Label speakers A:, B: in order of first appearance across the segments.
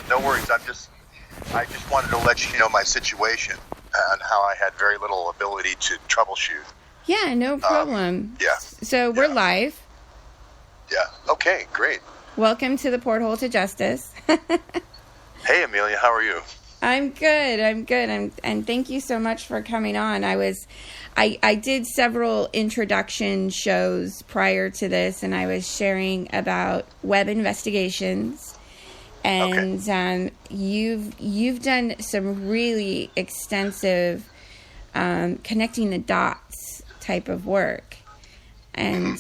A: No worries. I just wanted to let you know my situation and how I had very little ability to troubleshoot.
B: Yeah, no problem.
A: Yeah.
B: So we're live.
A: Yeah. Okay, great.
B: Welcome to the Porthole to Justice.
A: Hey, Amelia, how are you?
B: I'm good. And thank you so much for coming on. I did several introduction shows prior to this, and I was sharing about Webb investigations. And okay. You've done some really extensive connecting the dots type of work, and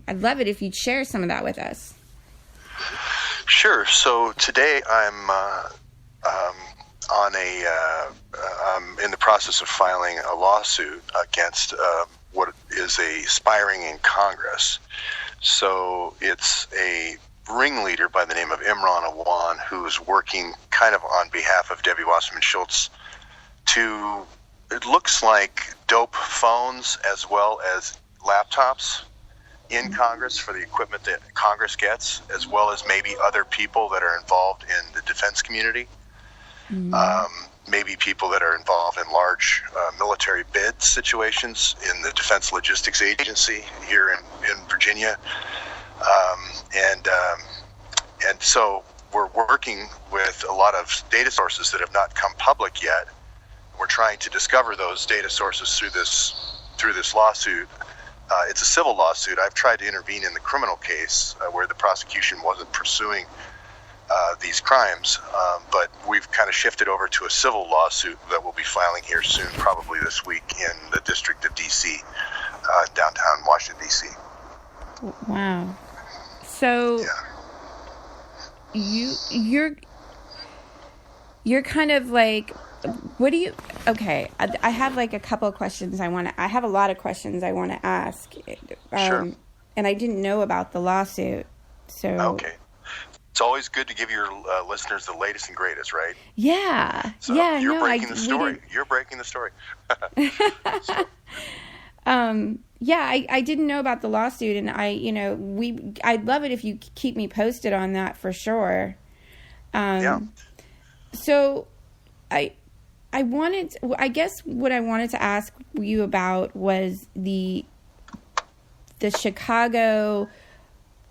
B: I'd love it if you'd share some of that with us.
A: Sure. So today I'm I'm in the process of filing a lawsuit against what is aspiring in Congress. So it's a ringleader by the name of Imran Awan, who's working kind of on behalf of Debbie Wasserman Schultz to, it looks like, dope phones as well as laptops in Congress for the equipment that Congress gets, as well as maybe other people that are involved in the defense community. Maybe people that are involved in large military bid situations in the Defense Logistics Agency here in Virginia. And so we're working with a lot of data sources that have not come public yet. We're trying to discover those data sources through this lawsuit. It's a civil lawsuit. I've tried to intervene in the criminal case where the prosecution wasn't pursuing these crimes, but we've kind of shifted over to a civil lawsuit that we'll be filing here soon, probably this week, in the District of D.C., downtown Washington, D.C.
B: Wow. So you're kind of like, what do you? Okay, I have like a couple of questions I have a lot of questions I want to ask.
A: Sure.
B: And I didn't know about the lawsuit, so
A: okay. It's always good to give your listeners the latest and greatest, right?
B: Yeah.
A: So
B: yeah.
A: You're breaking the story. You're breaking the story.
B: Yeah, I didn't know about the lawsuit, and I'd love it if you keep me posted on that for sure. So I guess what I wanted to ask you about was the Chicago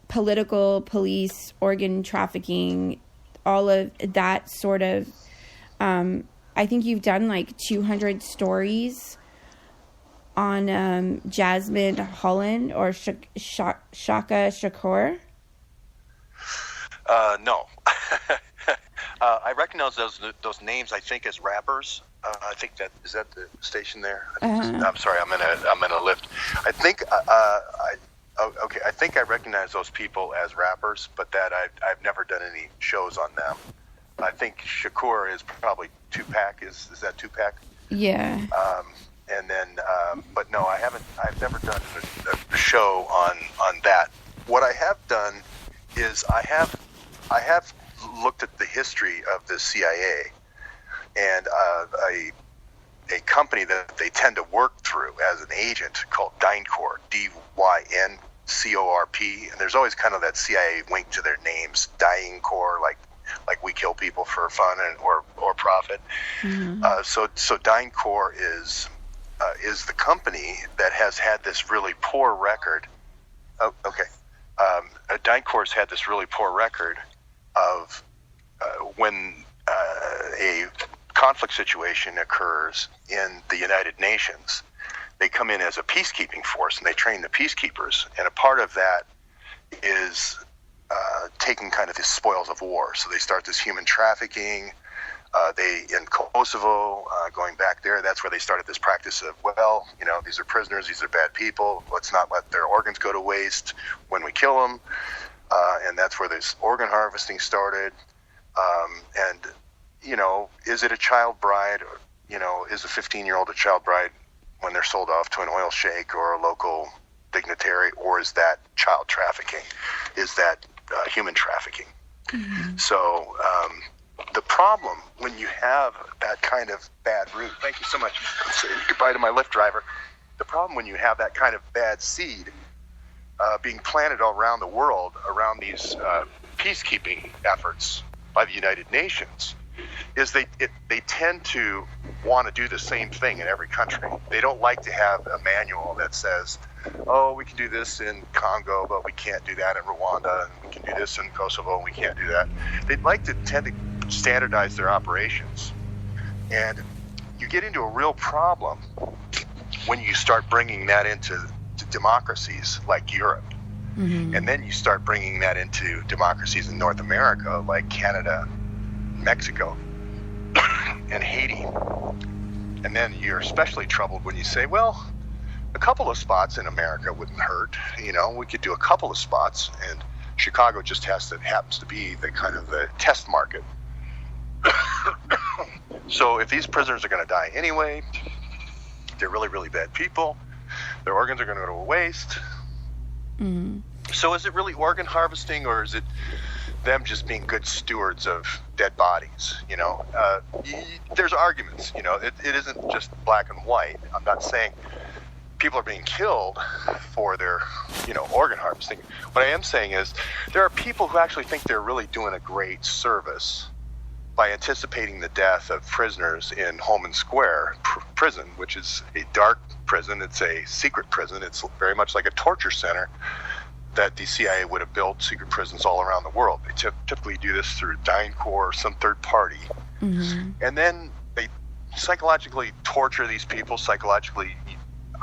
B: political police organ trafficking, all of that sort of, I think you've done like 200 stories on Jasmine Holland or Shaka Shakur?
A: No. I recognize those names, I think, as rappers. I think is that the station there? I'm sorry, I'm in a lift. I think I think I recognize those people as rappers, but that I've never done any shows on them. I think Shakur is probably Tupac. Is that Tupac?
B: Yeah.
A: And then, but no, I haven't. I've never done a show on that. What I have done is I have looked at the history of the CIA and a company that they tend to work through as an agent called DynCorp, DYNCORP, and there's always kind of that CIA wink to their names, DynCorp, like we kill people for fun or profit. Mm-hmm. So DynCorp is the company that has had this really poor record. DynCorp's had this really poor record of when a conflict situation occurs in the United Nations, they come in as a peacekeeping force and they train the peacekeepers. And a part of that is taking kind of the spoils of war. So they start this human trafficking. In Kosovo, going back there, that's where they started this practice of, these are prisoners, these are bad people, let's not let their organs go to waste when we kill them. And that's where this organ harvesting started. Is it a child bride? Is a 15-year-old a child bride when they're sold off to an oil sheik or a local dignitary, or is that child trafficking? Is that human trafficking? Mm-hmm. So the problem when you have that kind of bad root, thank you so much, say goodbye to my Lyft driver. The problem when you have that kind of bad seed being planted all around the world around these peacekeeping efforts by the United Nations is they tend to want to do the same thing in every country. They don't like to have a manual that says, oh, we can do this in Congo, but we can't do that in Rwanda, and we can do this in Kosovo, and we can't do that. They'd like to tend to standardize their operations. And you get into a real problem when you start bringing that into democracies like Europe. Mm-hmm. And then you start bringing that into democracies in North America like Canada, Mexico, and Haiti. And then you're especially troubled when you say, well, a couple of spots in America wouldn't hurt. You know, we could do a couple of spots, and Chicago just happens to be the kind of the test market. So if these prisoners are going to die anyway, they're really, really bad people, their organs are going to go to waste. Mm-hmm. So is it really organ harvesting, or is it them just being good stewards of dead bodies? You know, there's arguments. You know, it isn't just black and white. I'm not saying people are being killed for their, you know, organ harvesting. What I am saying is there are people who actually think they're really doing a great service by anticipating the death of prisoners in Holman Square prison, which is a dark prison. It's a secret prison. It's very much like a torture center that the CIA would have built secret prisons all around the world. They typically do this through DynCorp or some third party. Mm-hmm. And then they psychologically torture these people, psychologically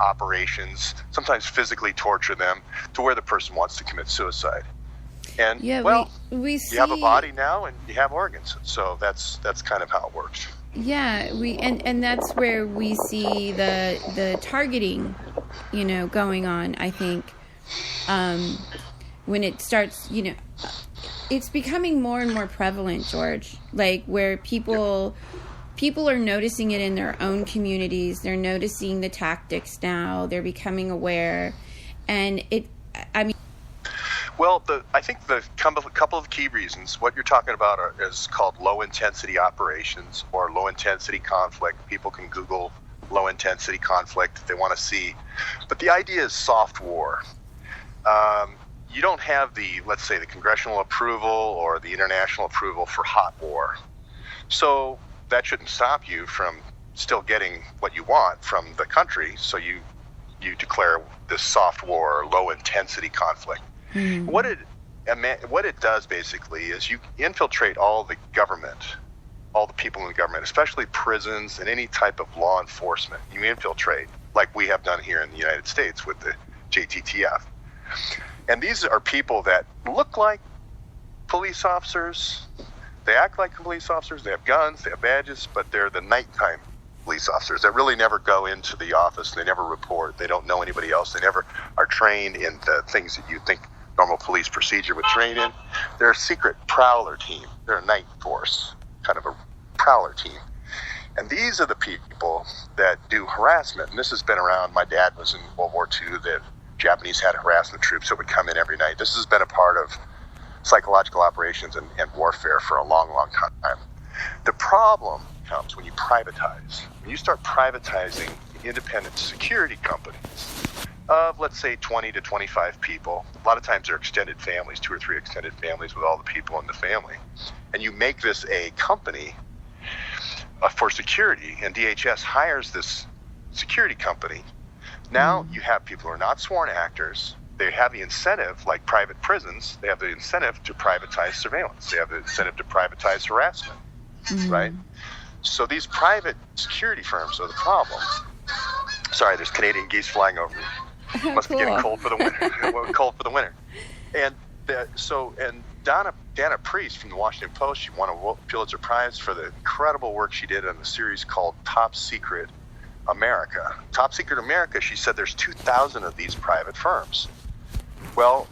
A: operations, sometimes physically torture them to where the person wants to commit suicide. And
B: yeah,
A: well,
B: we see,
A: you have a body now and you have organs. So that's kind of how it works.
B: Yeah, and that's where we see the targeting, you know, going on, I think. When it starts, you know, it's becoming more and more prevalent, George, like where people are noticing it in their own communities. They're noticing the tactics now. They're becoming aware. And
A: well, I think a couple of key reasons. What you're talking about is called low-intensity operations or low-intensity conflict. People can Google low-intensity conflict if they want to see. But the idea is soft war. You don't have let's say, the congressional approval or the international approval for hot war. So that shouldn't stop you from still getting what you want from the country. So you declare this soft war or low-intensity conflict. Mm-hmm. What it does basically is you infiltrate all the government, all the people in the government, especially prisons and any type of law enforcement. You infiltrate, like we have done here in the United States with the JTTF. And these are people that look like police officers. They act like police officers. They have guns. They have badges, but they're the nighttime police officers that really never go into the office. They never report. They don't know anybody else. They never are trained in the things that you think normal police procedure would train in. They're a secret prowler team. They're a night force, kind of a prowler team. And these are the people that do harassment. And this has been around. My dad was in World War II. The Japanese had harassment troops that would come in every night. This has been a part of psychological operations and warfare for a long, long time. The problem comes when you privatize. When you start privatizing independent security companies of, let's say, 20 to 25 people. A lot of times they're extended families, 2 or 3 extended families with all the people in the family. And you make this a company for security, and DHS hires this security company. Now you have people who are not sworn actors. They have the incentive, like private prisons, they have the incentive to privatize surveillance. They have the incentive to privatize harassment, right? So these private security firms are the problem. Sorry, there's Canadian geese flying over me. Must be getting cold for the winter. And Dana Priest from the Washington Post, she won a Pulitzer Prize for the incredible work she did on the series called Top Secret America. Top Secret America, she said there's 2,000 of these private firms. Well,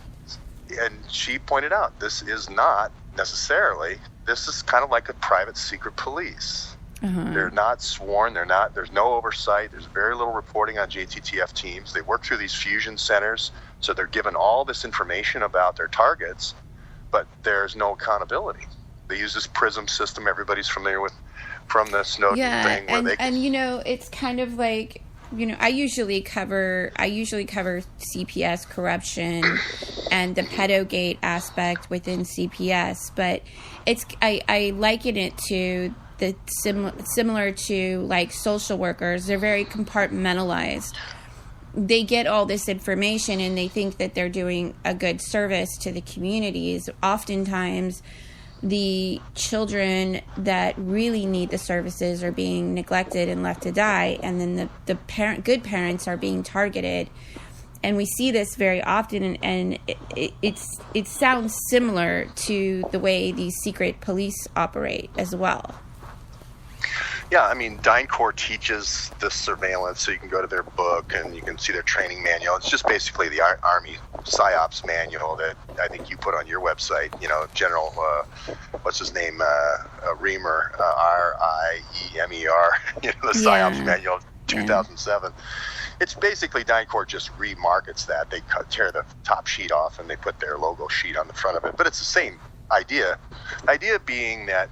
A: and she pointed out this is not necessarily, this is kind of like a private secret police. They're not sworn, there's no oversight, there's very little reporting on JTTF teams. They work through these fusion centers, so they're given all this information about their targets, but there's no accountability. They use this PRISM system everybody's familiar with from the Snowden thing.
B: And you know, it's kind of like I usually cover CPS corruption and the pedogate aspect within CPS, but I liken it to the similar to like social workers. They're very compartmentalized. They get all this information and they think that they're doing a good service to the communities. Oftentimes, the children that really need the services are being neglected and left to die, and then the good parents are being targeted. And we see this very often, and it sounds similar to the way these secret police operate as well.
A: Yeah, I mean, DynCorp teaches this surveillance, so you can go to their book and you can see their training manual. It's just basically the Army PsyOps manual that I think you put on your website. General, what's his name, Reamer, R-I-E-M-E-R, the PsyOps manual of 2007. Yeah. It's basically DynCorp just remarkets that. They tear the top sheet off and they put their logo sheet on the front of it. But it's the same idea. The idea being that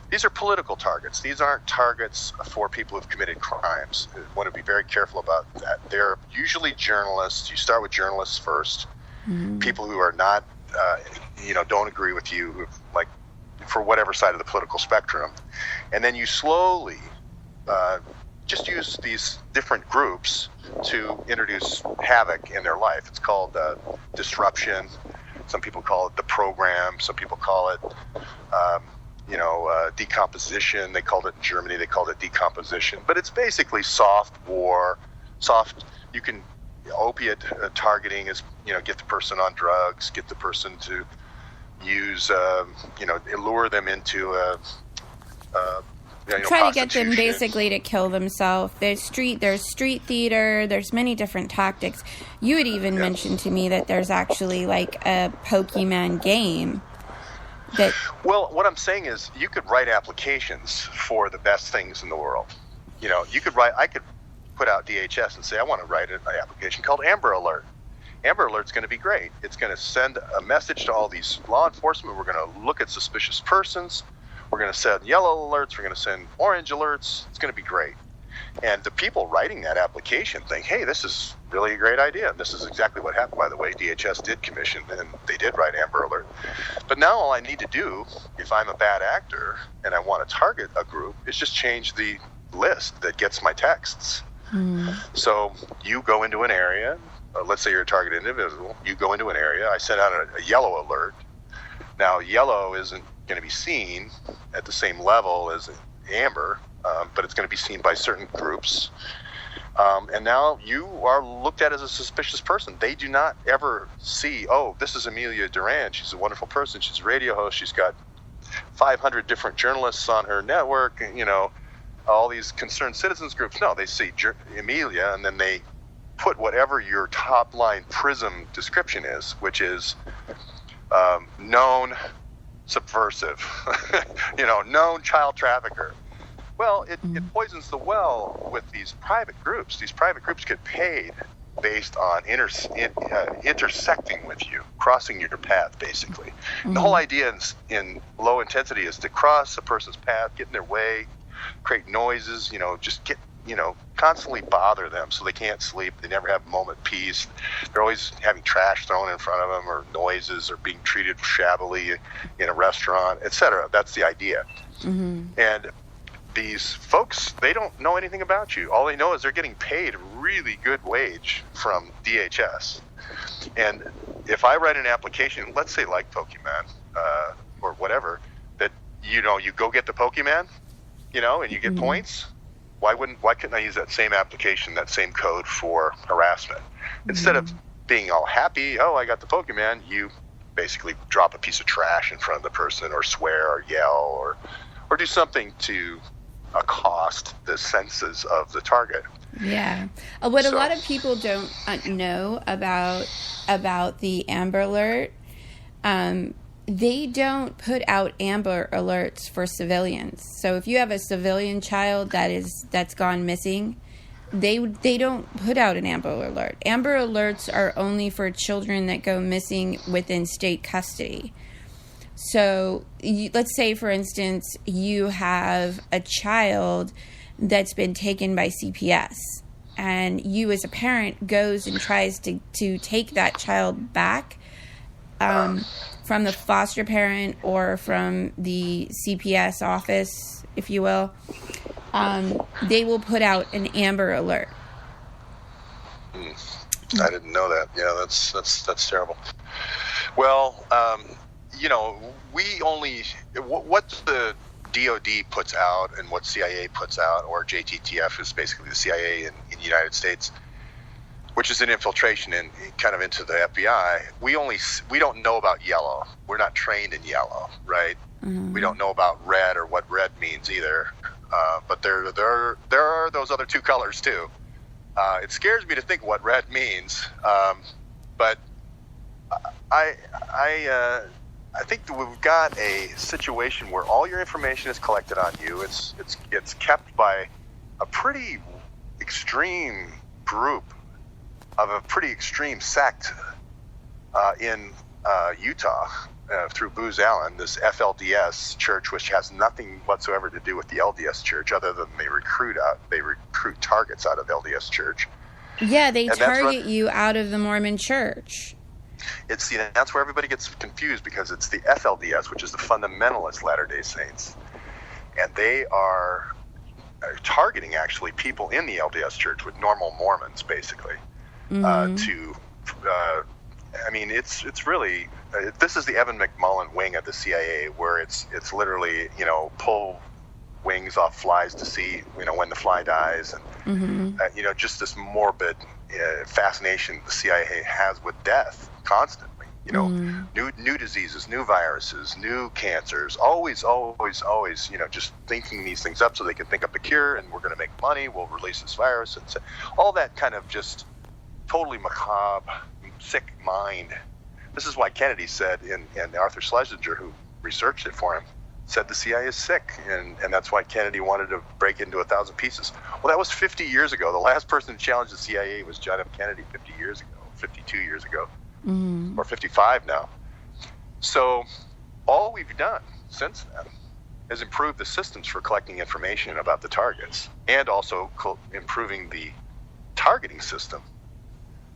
A: these are political targets. These aren't targets for people who've committed crimes. I want to be very careful about that. They're usually journalists. You start with journalists first. Mm-hmm. People who are not, don't agree with you, who like for whatever side of the political spectrum. And then you slowly just use these different groups to introduce havoc in their life. It's called disruption. Some people call it the program. Some people call it decomposition. They called it in Germany, they called it decomposition. But it's basically soft war, opiate targeting is, get the person on drugs, get the person to use, allure them into
B: try to get them basically to kill themselves. There's street theater, there's many different tactics. You had even mentioned to me that there's actually like a Pokemon game.
A: Well, what I'm saying is you could write applications for the best things in the world. I could put out DHS and say, I want to write an application called Amber Alert. Amber Alert's going to be great. It's going to send a message to all these law enforcement. We're going to look at suspicious persons. We're going to send yellow alerts. We're going to send orange alerts. It's going to be great. And the people writing that application think, hey, this is really a great idea. And this is exactly what happened, by the way. DHS did commission, and they did write Amber Alert. But now all I need to do, if I'm a bad actor and I want to target a group, is just change the list that gets my texts. Mm. So you go into an area, let's say you're a targeted individual, you go into an area, I send out a yellow alert. Now, yellow isn't going to be seen at the same level as amber, but it's going to be seen by certain groups. And now you are looked at as a suspicious person. They do not ever see, oh, this is Amelia Duran. She's a wonderful person. She's a radio host. She's got 500 different journalists on her network, all these concerned citizens groups. No, they see Amelia, and then they put whatever your top line PRISM description is, which is known subversive, known child trafficker. Well, it poisons the well with these private groups. These private groups get paid based on intersecting with you, crossing your path, basically. Mm-hmm. The whole idea in low intensity is to cross a person's path, get in their way, create noises, just get, constantly bother them so they can't sleep. They never have a moment of peace. They're always having trash thrown in front of them, or noises, or being treated shabbily in a restaurant, etc. That's the idea. Mm-hmm. And these folks, they don't know anything about you. All they know is they're getting paid a really good wage from DHS. And if I write an application, let's say like Pokemon, or whatever, that, you go get the Pokemon, and you get mm-hmm. points, why couldn't I use that same application, that same code for harassment? Mm-hmm. Instead of being all happy, oh, I got the Pokemon, you basically drop a piece of trash in front of the person, or swear, or yell, or do something to accost the senses of the target.
B: Yeah. A lot of people don't know about the Amber Alert, they don't put out Amber Alerts for civilians. So if you have a civilian child that's gone missing, they don't put out an Amber Alert. Amber Alerts are only for children that go missing within state custody. So let's say, for instance, you have a child that's been taken by CPS and you as a parent goes and tries to take that child back from the foster parent or from the CPS office, if you will, they will put out an Amber Alert.
A: I didn't know that. Yeah, that's terrible. Well, we only what the DOD puts out and what CIA puts out, or JTTF is basically the CIA in the United States, which is an infiltration kind of into the FBI. We don't know about yellow. We're not trained in yellow, right? Mm-hmm. We don't know about red or what red means either. But there are those other two colors too. It scares me to think what red means, but I think that we've got a situation where all your information is collected on you. It's kept by a pretty extreme group of a pretty extreme sect in Utah through Booz Allen, this FLDS church, which has nothing whatsoever to do with the LDS church, other than they recruit targets out of LDS church.
B: Yeah, they target you out of the Mormon church.
A: That's where everybody gets confused, because it's the FLDS, which is the Fundamentalist Latter-day Saints, and they are targeting actually people in the LDS church with normal Mormons, basically. It's really this is the Evan McMullen wing of the CIA, where it's literally pull wings off flies to see when the fly dies, and just this morbid fascination the CIA has with death constantly. New diseases, new viruses, new cancers, always just thinking these things up so they can think up a cure, and we're going to make money, we'll release this virus, and all that kind of just totally macabre, sick mind. This is why Kennedy said, and Arthur Schlesinger, who researched it for him, said the CIA is sick, and that's why Kennedy wanted to break into 1,000 pieces. Well, that was 50 years ago. The last person to challenge the CIA was John F. Kennedy 50 years ago, 52 years ago, or 55 now. So all we've done since then is improve the systems for collecting information about the targets, and also improving the targeting system.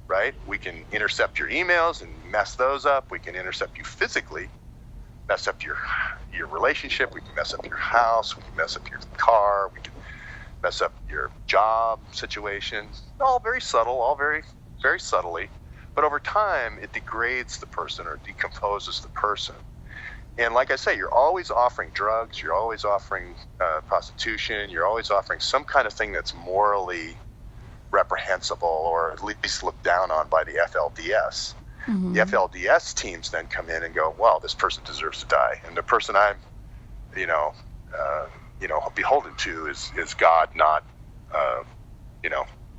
A: Right? We can intercept your emails and mess those up. We can intercept you physically, mess up your relationship. We can mess up your house. We can mess up your car. We can mess up your job situation. All very subtle, all very, very subtly. But over time, it degrades the person or decomposes the person. And like I say, you're always offering drugs. You're always offering prostitution. You're always offering some kind of thing that's morally reprehensible, or at least looked down on by the FLDS. The FLDS teams then come in and go, well, this person deserves to die, and the person I'm beholden to is God, not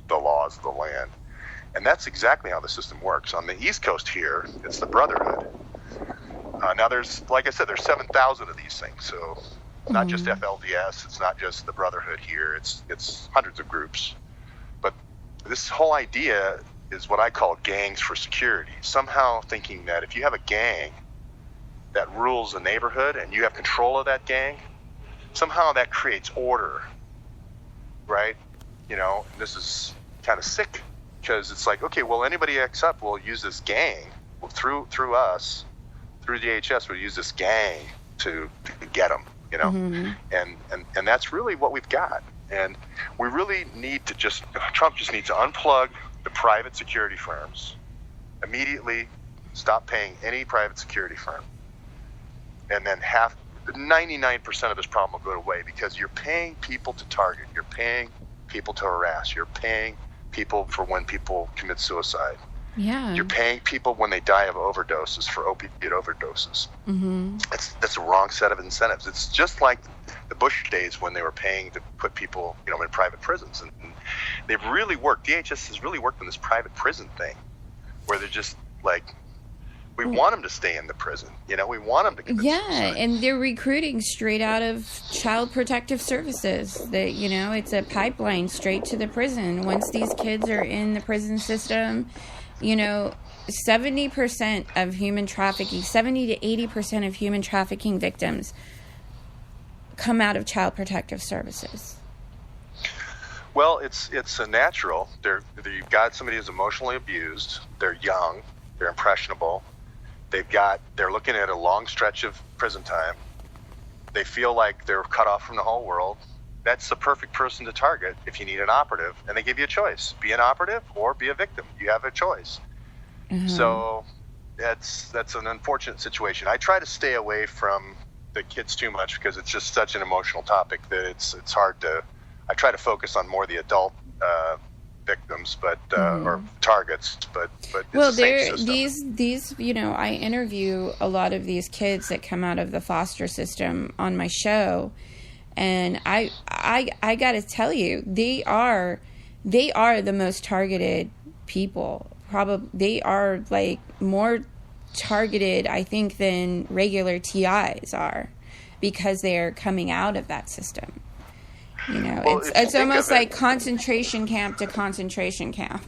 A: the laws of the land. And that's exactly how the system works. On the East Coast here, it's the Brotherhood. Now there's 7,000 of these things, so not just FLDS, it's not just the Brotherhood here, it's hundreds of groups. But this whole idea is what I call gangs for security. Somehow thinking that if you have a gang that rules a neighborhood and you have control of that gang, somehow that creates order, right? This is kind of sick, because it's like, okay, well, anybody acts up, we'll use this gang through us, through DHS, we'll use this gang to get them, and that's really what we've got. And we really need to Trump just needs to unplug the private security firms, immediately stop paying any private security firm, and then 99% of this problem will go away, because you're paying people to target, you're paying people to harass, you're paying people for when people commit suicide.
B: Yeah.
A: You're paying people when they die of overdoses, for opiate overdoses. That's the wrong set of incentives. It's just like the Bush days when they were paying to put people, in private prisons, and they've really worked. DHS has really worked on this private prison thing, where they're just like, we want them to stay in the prison. We want them to commit suicide.
B: And they're recruiting straight out of Child Protective Services. It's a pipeline straight to the prison. Once these kids are in the prison system, 70% of human trafficking, 70 to 80% of human trafficking victims come out of Child Protective Services.
A: Well, it's a natural. You've got somebody who's emotionally abused. They're young. They're impressionable. They're looking at a long stretch of prison time. They feel like they're cut off from the whole world. That's the perfect person to target if you need an operative. And they give you a choice: be an operative or be a victim. You have a choice. Mm-hmm. So that's an unfortunate situation. I try to stay away from the kids too much because it's just such an emotional topic that it's hard to. I try to focus on more the adult victims, but or targets, but it's
B: well,
A: the same system.
B: these I interview a lot of these kids that come out of the foster system on my show, and I got to tell you, they are the most targeted people. Probably they are like more targeted, I think, than regular TIs are, because they are coming out of that system. Well, it's almost like concentration camp to concentration camp.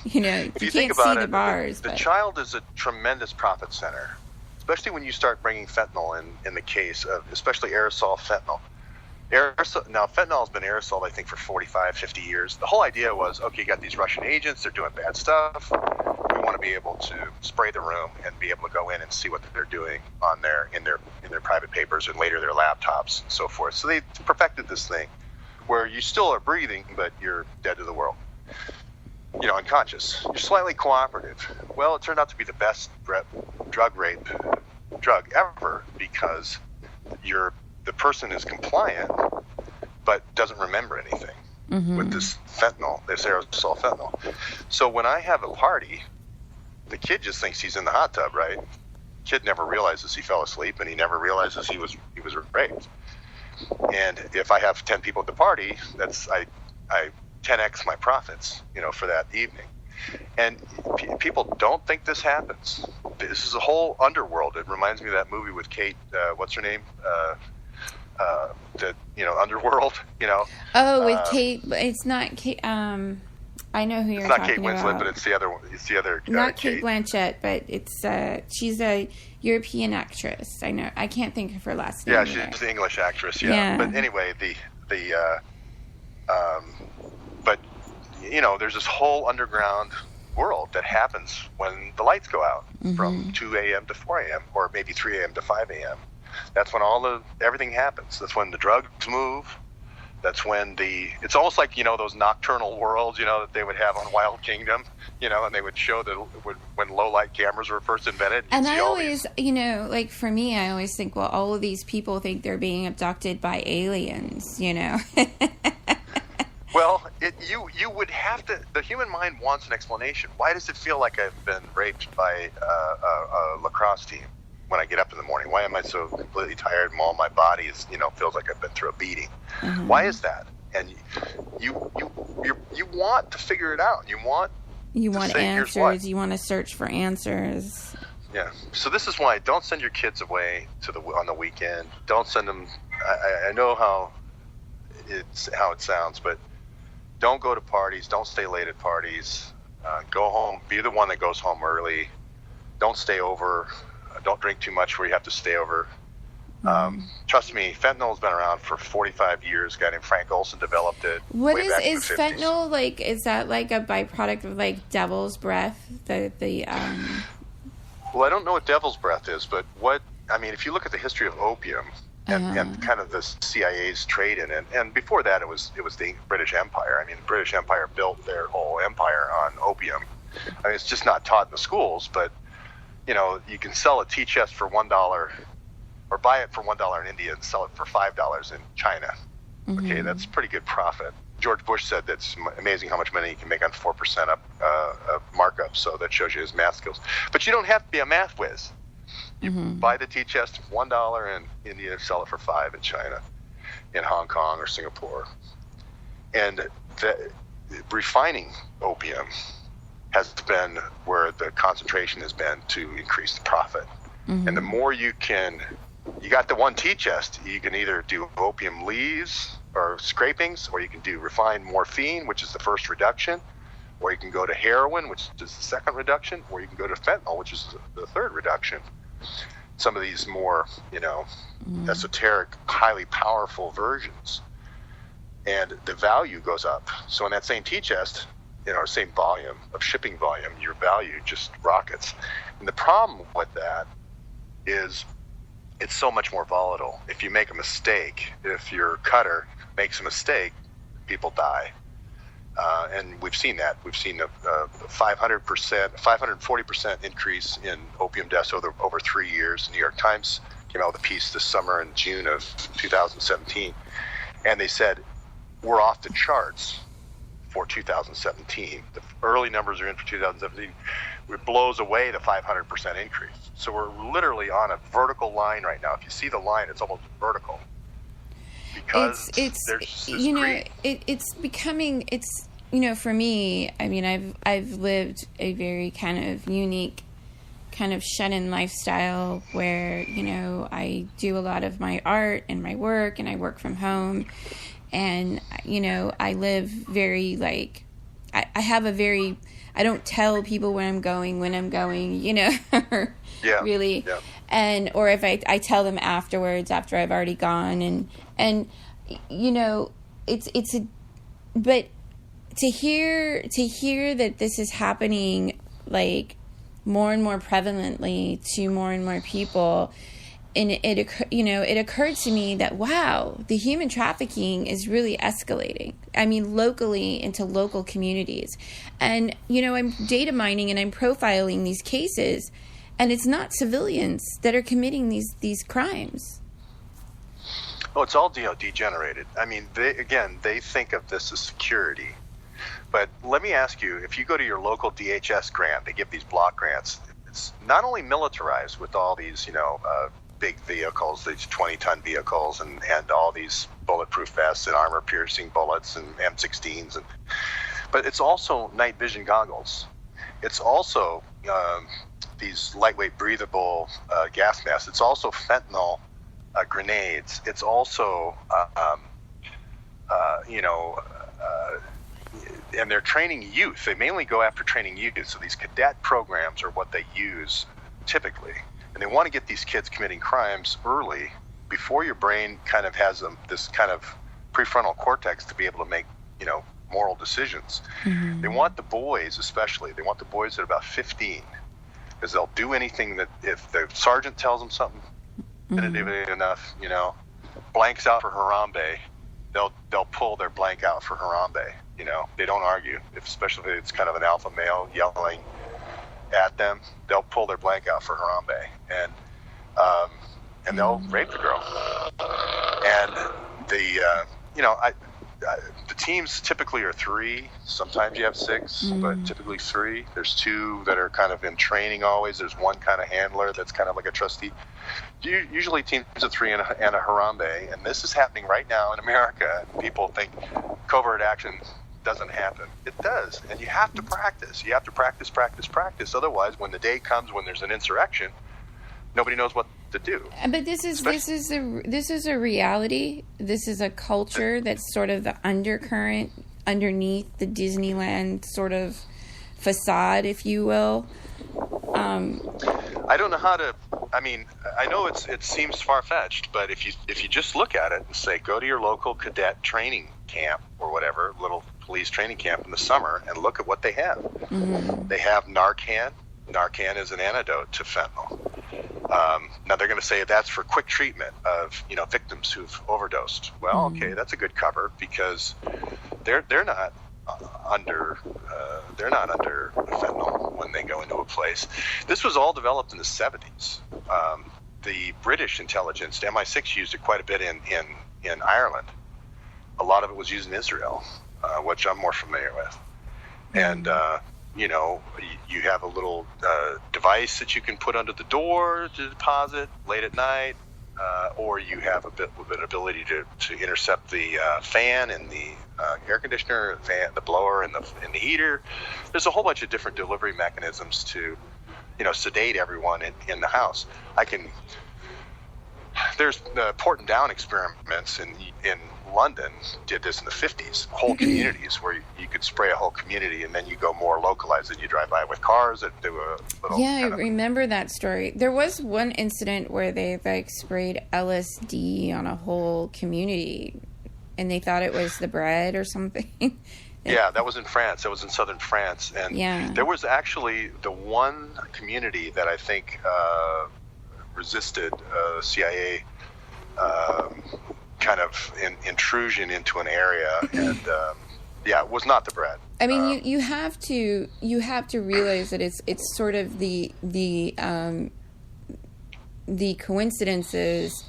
B: You can't see the bars.
A: The child is a tremendous profit center, especially when you start bringing fentanyl in the case of, especially aerosol fentanyl. Now, fentanyl has been aerosol, I think, for 45, 50 years. The whole idea was, okay, you got these Russian agents, they're doing bad stuff. We want to be able to spray the room and be able to go in and see what they're doing in their private papers and later their laptops and so forth. So they perfected this thing where you still are breathing, but you're dead to the world. Unconscious. You're slightly cooperative. Well, it turned out to be the best drug ever, because the person is compliant, but doesn't remember anything with this fentanyl, this aerosol fentanyl. So when I have a party, the kid just thinks he's in the hot tub, right? Kid never realizes he fell asleep, and he never realizes he was raped. And if I have 10 people at the party, I 10x my profits, for that evening. And people don't think this happens. This is a whole underworld. It reminds me of that movie with Kate, what's her name? Underworld,
B: with Kate, it's not Kate. I know who you're talking about.
A: It's not Kate Winslet, but it's the other one. It's the other.
B: Not Kate Blanchett, but it's she's a European actress. I know. I can't think of her last name.
A: Yeah, she's the English actress. Yeah. But anyway, but there's this whole underground world that happens when the lights go out from 2 a.m. to 4 a.m. or maybe 3 a.m. to 5 a.m. That's when everything happens. That's when the drugs move. That's when it's almost like, those nocturnal worlds, that they would have on Wild Kingdom, and they would show that when low light cameras were first invented.
B: And I always, like for me, I always think, well, all of these people think they're being abducted by aliens,
A: Well, you would have to, the human mind wants an explanation. Why does it feel like I've been raped by a lacrosse team when I get up in the morning? Why am I so completely tired and all my body is, feels like I've been through a beating? Why is that? And you want to figure it out. You want
B: answers. You want to search for answers.
A: Yeah. So this is why don't send your kids away on the weekend. Don't send them. I know how it sounds, but don't go to parties. Don't stay late at parties. Go home. Be the one that goes home early. Don't stay over. Don't drink too much where you have to stay over. Trust me, fentanyl's been around for 45 years. A guy named Frank Olson developed it.
B: What is fentanyl like? Is that like a byproduct of like devil's breath? Well,
A: I don't know what devil's breath is, but if you look at the history of opium and kind of the CIA's trade in it, and before that it was the British Empire. I mean, the British Empire built their whole empire on opium. I mean, it's just not taught in the schools, but you can sell a tea chest for $1 or buy it for $1 in India and sell it for $5 in China. Okay, that's pretty good profit. George Bush said that's amazing how much money you can make on 4% up markup, so that shows you his math skills. But you don't have to be a math whiz. You buy the tea chest $1 in India, sell it for $5 in China, in Hong Kong or Singapore. And refining opium has been where the concentration has been to increase the profit. And the more you got the one tea chest, you can either do opium leaves or scrapings, or you can do refined morphine, which is the first reduction, or you can go to heroin, which is the second reduction, or you can go to fentanyl, which is the third reduction. Some of these more, esoteric, highly powerful versions. and the value goes up. So in that same T-chest, or same volume of shipping volume, your value just rockets. And the problem with that is it's so much more volatile. If you make a mistake, if your cutter makes a mistake, people die. And we've seen that. We've seen a 500%, 540% increase in opium deaths over 3 years. The New York Times came out with a piece this summer in June of 2017, and they said we're off the charts for 2017. The early numbers are in for 2017. It blows away the 500% increase. So we're literally on a vertical line right now. If you see the line, it's almost vertical. Because
B: it's becoming, for me, I mean, I've lived a very kind of unique kind of shut-in lifestyle where, I do a lot of my art and my work, and I work from home, and, I live very, I have a very, I don't tell people when I'm going, really.
A: Yeah.
B: And, or if I tell them afterwards, after I've already gone, but to hear that this is happening, more and more prevalently to more and more people, and it occurred to me that, wow, the human trafficking is really escalating. I mean, locally into local communities. And, I'm data mining and I'm profiling these cases, and it's not civilians that are committing these crimes.
A: Oh, it's all degenerated. I mean, they think of this as security. But let me ask you, if you go to your local DHS grant, they give these block grants. It's not only militarized with all these, big vehicles, these 20-ton vehicles, and all these bulletproof vests and armor-piercing bullets and M16s, but it's also night vision goggles. It's also these lightweight, breathable gas masks. It's also fentanyl grenades. It's also, and they're training youth. They mainly go after training youth. So these cadet programs are what they use typically. And they want to get these kids committing crimes early, before your brain kind of has this kind of prefrontal cortex to be able to make, moral decisions. Mm-hmm. They want the boys, especially, they want the boys at about 15, because they'll do anything that, if the sergeant tells them something, mm-hmm. enough, blanks out for Harambe, they'll pull their blank out for Harambe. They don't argue, especially if it's kind of an alpha male yelling at them. They'll pull their blank out for Harambe, and they'll rape the girl. And the teams typically are 3. Sometimes you have 6, mm-hmm. but typically 3. There's 2 that are kind of in training always. There's 1 kind of handler that's kind of like a trustee. Usually teams of 3 and a Harambe, and this is happening right now in America. People think covert action doesn't happen. It does, and you have to practice. You have to practice. Otherwise, when the day comes when there's an insurrection, nobody knows what to do.
B: But this is a reality. This is a culture that's sort of the undercurrent underneath the Disneyland sort of facade, if you will.
A: I don't know how to. I mean, I know it seems far-fetched, but if you just look at it and say, go to your local cadet training camp or whatever, little police training camp in the summer, and look at what they have. Mm-hmm. They have Narcan. Narcan is an antidote to fentanyl. Now they're going to say that's for quick treatment of victims who've overdosed. Well, okay, that's a good cover, because they're not under fentanyl when they go into a place. This was all developed in the 70s. The British intelligence, the MI6, used it quite a bit in Ireland. A lot of it was used in Israel, which I'm more familiar with. And you have a little device that you can put under the door to deposit late at night, or you have a bit of an ability to intercept the fan and the air conditioner, the blower and the heater. There's a whole bunch of different delivery mechanisms to sedate everyone in the house. There's the Port and Down experiments in London did this in the 50s. Whole communities where you could spray a whole community, and then you go more localized, and you drive by with cars that do a little.
B: Yeah, I remember that story. There was one incident where they sprayed LSD on a whole community. and they thought it was the bread or something.
A: Yeah, that was in France. That was in southern France. And there was actually the one community that I think resisted CIA kind of intrusion into an area. And it was not the bread.
B: I mean, you have to realize that it's sort of the coincidences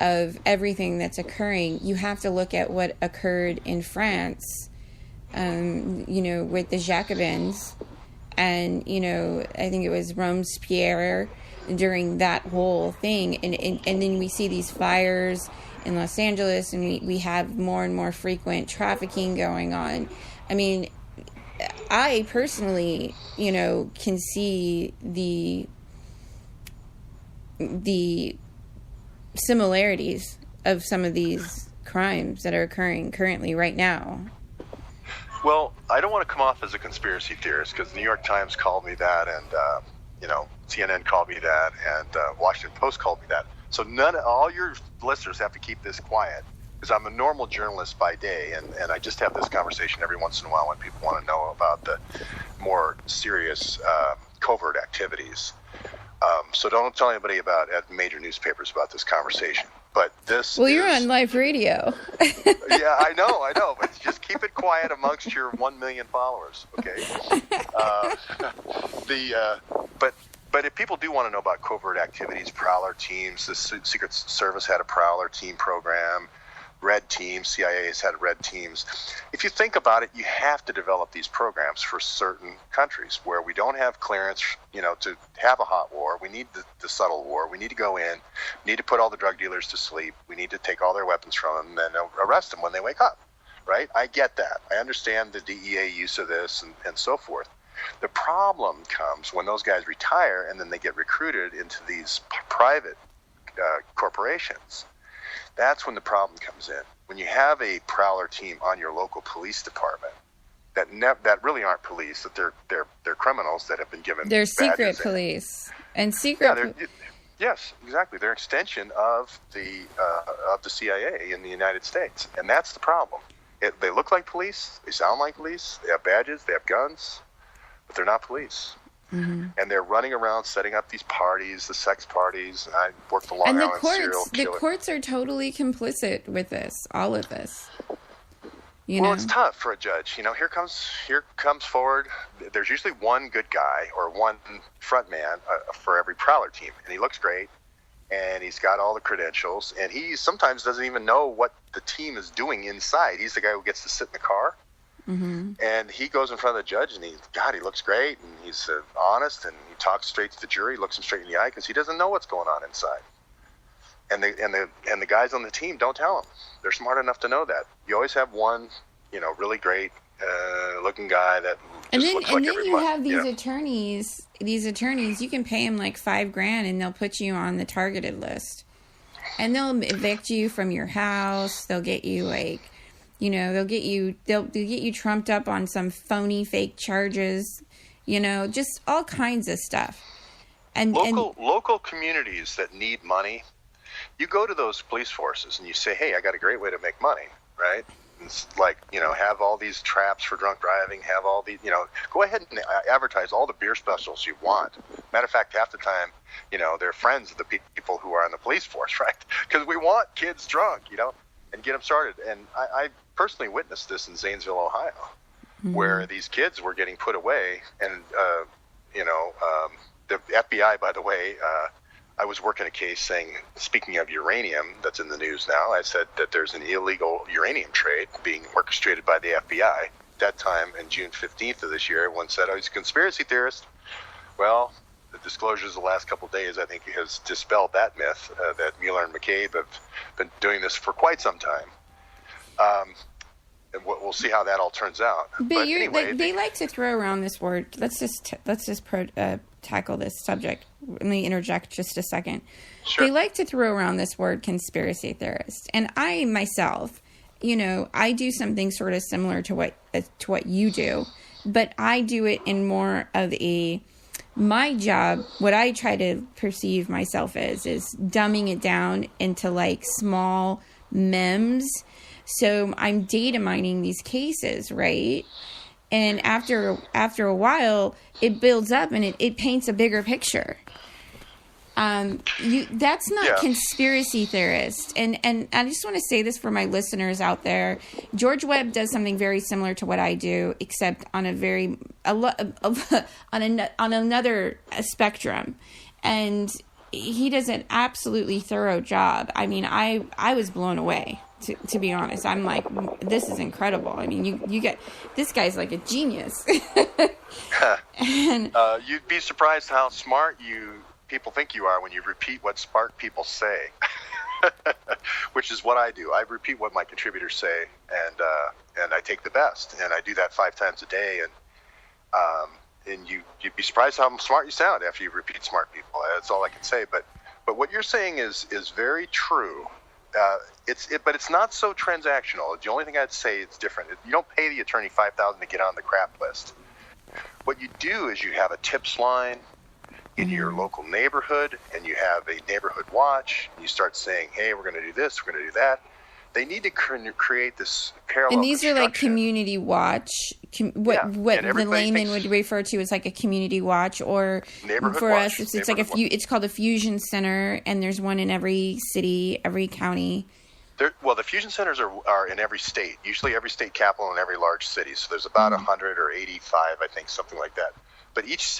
B: of everything that's occurring. You have to look at what occurred in France. With the Jacobins, and I think it was Robespierre during that whole thing, and then we see these fires in Los Angeles, and we have more and more frequent trafficking going on. I mean, I personally, can see the similarities of some of these crimes that are occurring currently right now.
A: Well, I don't want to come off as a conspiracy theorist, because the New York Times called me that, and CNN called me that, and Washington Post called me that. So all your listeners have to keep this quiet, because I'm a normal journalist by day, and I just have this conversation every once in a while when people want to know about the more serious covert activities. So don't tell anybody at major newspapers about this conversation. But
B: you're on live radio.
A: Yeah, I know, but just keep it quiet amongst your 1 million followers, okay? But if people do want to know about covert activities, prowler teams, the Secret Service had a prowler team program, red teams, CIA has had red teams. If you think about it, you have to develop these programs for certain countries where we don't have clearance, to have a hot war. We need the subtle war. We need to go in, we need to put all the drug dealers to sleep. We need to take all their weapons from them and arrest them when they wake up, right? I get that. I understand the DEA use of this and so forth. The problem comes when those guys retire and then they get recruited into these private corporations. That's when the problem comes in. When you have a prowler team on your local police department that really aren't police, that they're criminals that have been given.
B: They're secret police and secret.
A: Yes, exactly. They're an extension of the CIA in the United States, and that's the problem. They look like police. They sound like police. They have badges. They have guns, but they're not police. Mm-hmm. And they're running around setting up these parties, the sex parties. I worked the Long Island serial killer.
B: The courts are totally complicit with this, all of this.
A: Well, it's tough for a judge. Here comes forward. There's usually one good guy or one front man for every prowler team, and he looks great, and he's got all the credentials, and he sometimes doesn't even know what the team is doing inside. He's the guy who gets to sit in the car. Mm-hmm. And he goes in front of the judge, and he looks great, and he's honest, and he talks straight to the jury, looks him straight in the eye, because he doesn't know what's going on inside. And the guys on the team don't tell him. They're smart enough to know that. You always have one, really great looking guy that just looks like everybody. And then
B: you have these attorneys. These attorneys, you can pay them like $5,000, and they'll put you on the targeted list, and they'll evict you from your house. They'll get you they'll get you trumped up on some phony fake charges, just all kinds of stuff. And
A: local communities that need money, you go to those police forces and you say, hey, I got a great way to make money, right? It's like, have all these traps for drunk driving, have all these, go ahead and advertise all the beer specials you want. Matter of fact, half the time, they're friends of the people who are on the police force, right? Because we want kids drunk, and get them started. And I personally witnessed this in Zanesville, Ohio, mm-hmm. where these kids were getting put away. And, the FBI, by the way, I was working a case saying, speaking of uranium that's in the news now, I said that there's an illegal uranium trade being orchestrated by the FBI. At that time, in June 15th of this year, everyone said, he's a conspiracy theorist. Well, the disclosures the last couple of days, I think, has dispelled that myth, that Mueller and McCabe have been doing this for quite some time. And we'll see how that all turns out.
B: But anyway, they like to throw around this word. Let's just tackle this subject. Let me interject just a second.
A: Sure.
B: They like to throw around this word conspiracy theorist. And I myself, I do something sort of similar to what you do, but I do it in more of my job. What I try to perceive myself as is dumbing it down into like small memes. So I'm data mining these cases, right? And after a while, it builds up and it paints a bigger picture. That's not conspiracy theorist. And I just want to say this for my listeners out there. George Webb does something very similar to what I do, except on another spectrum. And he does an absolutely thorough job. I mean, I was blown away, to be honest. I'm like, this is incredible. I mean, you get, this guy's like a genius. And
A: you'd be surprised how smart people think you are when you repeat what smart people say, which is what I do. I repeat what my contributors say, and I take the best, and I do that 5 times a day, and you'd be surprised how smart you sound after you repeat smart people. That's all I can say. But what you're saying is very true. But it's not so transactional. The only thing I'd say it's different. You don't pay the attorney $5,000 to get on the crap list. What you do is you have a tips line in your local neighborhood, and you have a neighborhood watch, and you start saying, hey, we're going to do this, we're going to do that. They need to create this parallel.
B: And these are like community watch, what the layman would refer to as like a community watch, or for us, it's like it's called a fusion center, and there's one in every city, every county.
A: The fusion centers are in every state, usually every state capital and every large city. So there's about 100 or 85, I think, something like that. But each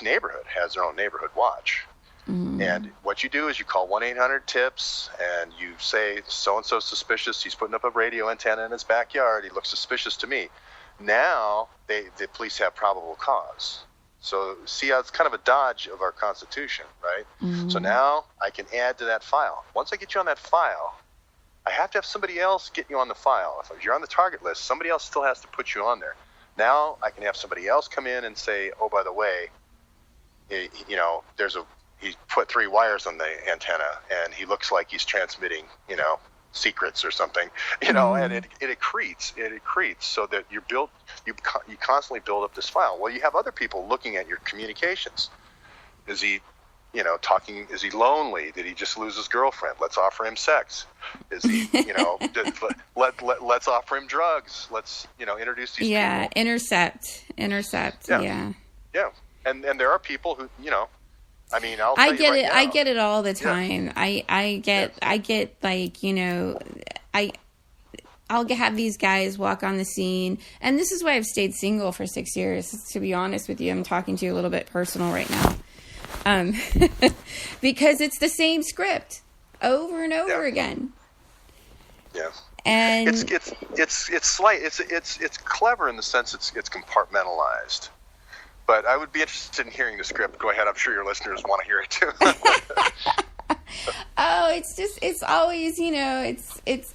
A: neighborhood has their own neighborhood watch. Mm-hmm. And what you do is you call 1-800-TIPS, and you say, so-and-so suspicious. He's putting up a radio antenna in his backyard. He looks suspicious to me. Now the police have probable cause. So see how it's kind of a dodge of our Constitution, right? Mm-hmm. So now I can add to that file. Once I get you on that file, I have to have somebody else get you on the file. If you're on the target list, somebody else still has to put you on there. Now I can have somebody else come in and say, oh, by the way, he put 3 wires on the antenna, and he looks like he's transmitting, secrets or something, and it accretes, so that you constantly build up this file. Well, you have other people looking at your communications. Is he, talking? Is he lonely? Did he just lose his girlfriend? Let's offer him sex. Is he, let's offer him drugs. Let's, introduce these people.
B: Yeah, intercept. Yeah.
A: Yeah, and there are people who, I mean,
B: I get it. Now, I get it all the time. Yeah. I get like, I'll have these guys walk on the scene, and this is why I've stayed single for 6 years. To be honest with you, I'm talking to you a little bit personal right now, because it's the same script over and over again.
A: Yeah,
B: and
A: it's clever in the sense it's compartmentalized. But I would be interested in hearing the script. Go ahead. I'm sure your listeners want to hear it too.
B: Oh, it's always, it's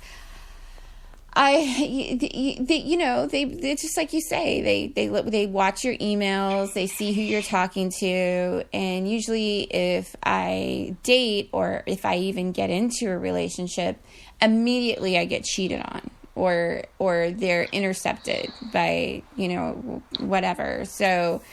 B: just like you say, they watch your emails, they see who you're talking to. And usually if I date, or if I even get into a relationship, immediately I get cheated on. Or they're intercepted by, whatever. So,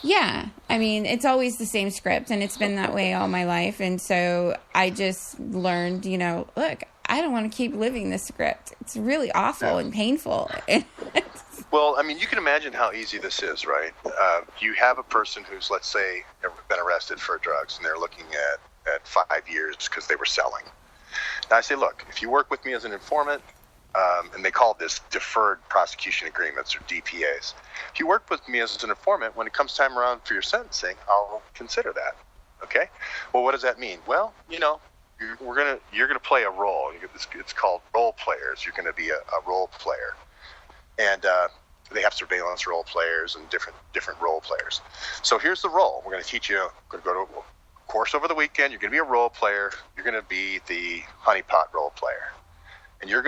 B: yeah, I mean, it's always the same script, and it's been that way all my life. And so I just learned, look, I don't want to keep living this script. It's really awful and painful.
A: Well, I mean, you can imagine how easy this is, right? You have a person who's, let's say, been arrested for drugs, and they're looking at 5 years because they were selling. Now I say, look, if you work with me as an informant, and they call this deferred prosecution agreements, or DPAs. If you work with me as an informant, when it comes time around for your sentencing, I'll consider that. Okay? Well, what does that mean? Well, you're gonna play a role. It's called role players. You're gonna be a role player, and they have surveillance role players and different role players. So here's the role. We're gonna teach you. We're gonna go to a course over the weekend. You're gonna be a role player. You're gonna be the honeypot role player, and your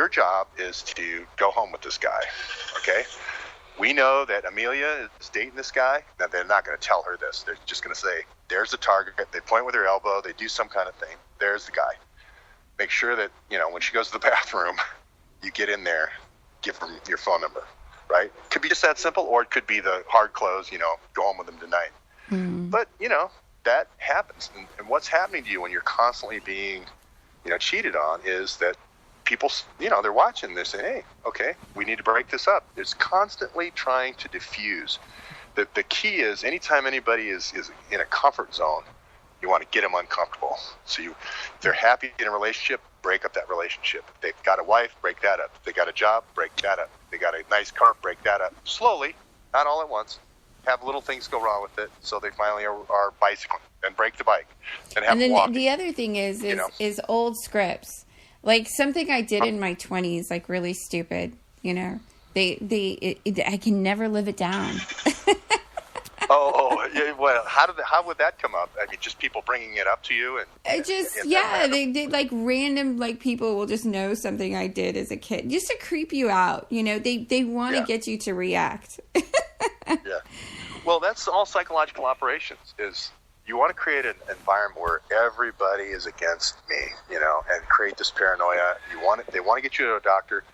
A: job is to go home with this guy, okay? We know that Amelia is dating this guy. Now, they're not going to tell her this. They're just going to say, there's the target. They point with their elbow. They do some kind of thing. There's the guy. Make sure that, when she goes to the bathroom, you get in there, give her your phone number, right? Could be just that simple, or it could be the hard close, go home with them tonight. Mm. But, that happens. And what's happening to you when you're constantly being cheated on is that people, they're watching this and, hey, okay, we need to break this up. It's constantly trying to diffuse. The key is anytime anybody is in a comfort zone, you want to get them uncomfortable. So if they're happy in a relationship, break up that relationship. If they've got a wife, break that up. If they got a job, break that up. If they got a nice car, break that up. Slowly, not all at once. Have little things go wrong with it, so they finally are bicycling, and break the bike, and then walking.
B: The other thing is old scripts, like something I did in my 20s, like really stupid. I can never live it down.
A: Yeah. Well, how would that come up? I mean, just people bringing it up to you, and
B: they like random people will just know something I did as a kid, just to creep you out. They want to get you to react.
A: Yeah. Well, that's all psychological operations. Is you want to create an environment where everybody is against me, and create this paranoia. They want to get you to a doctor.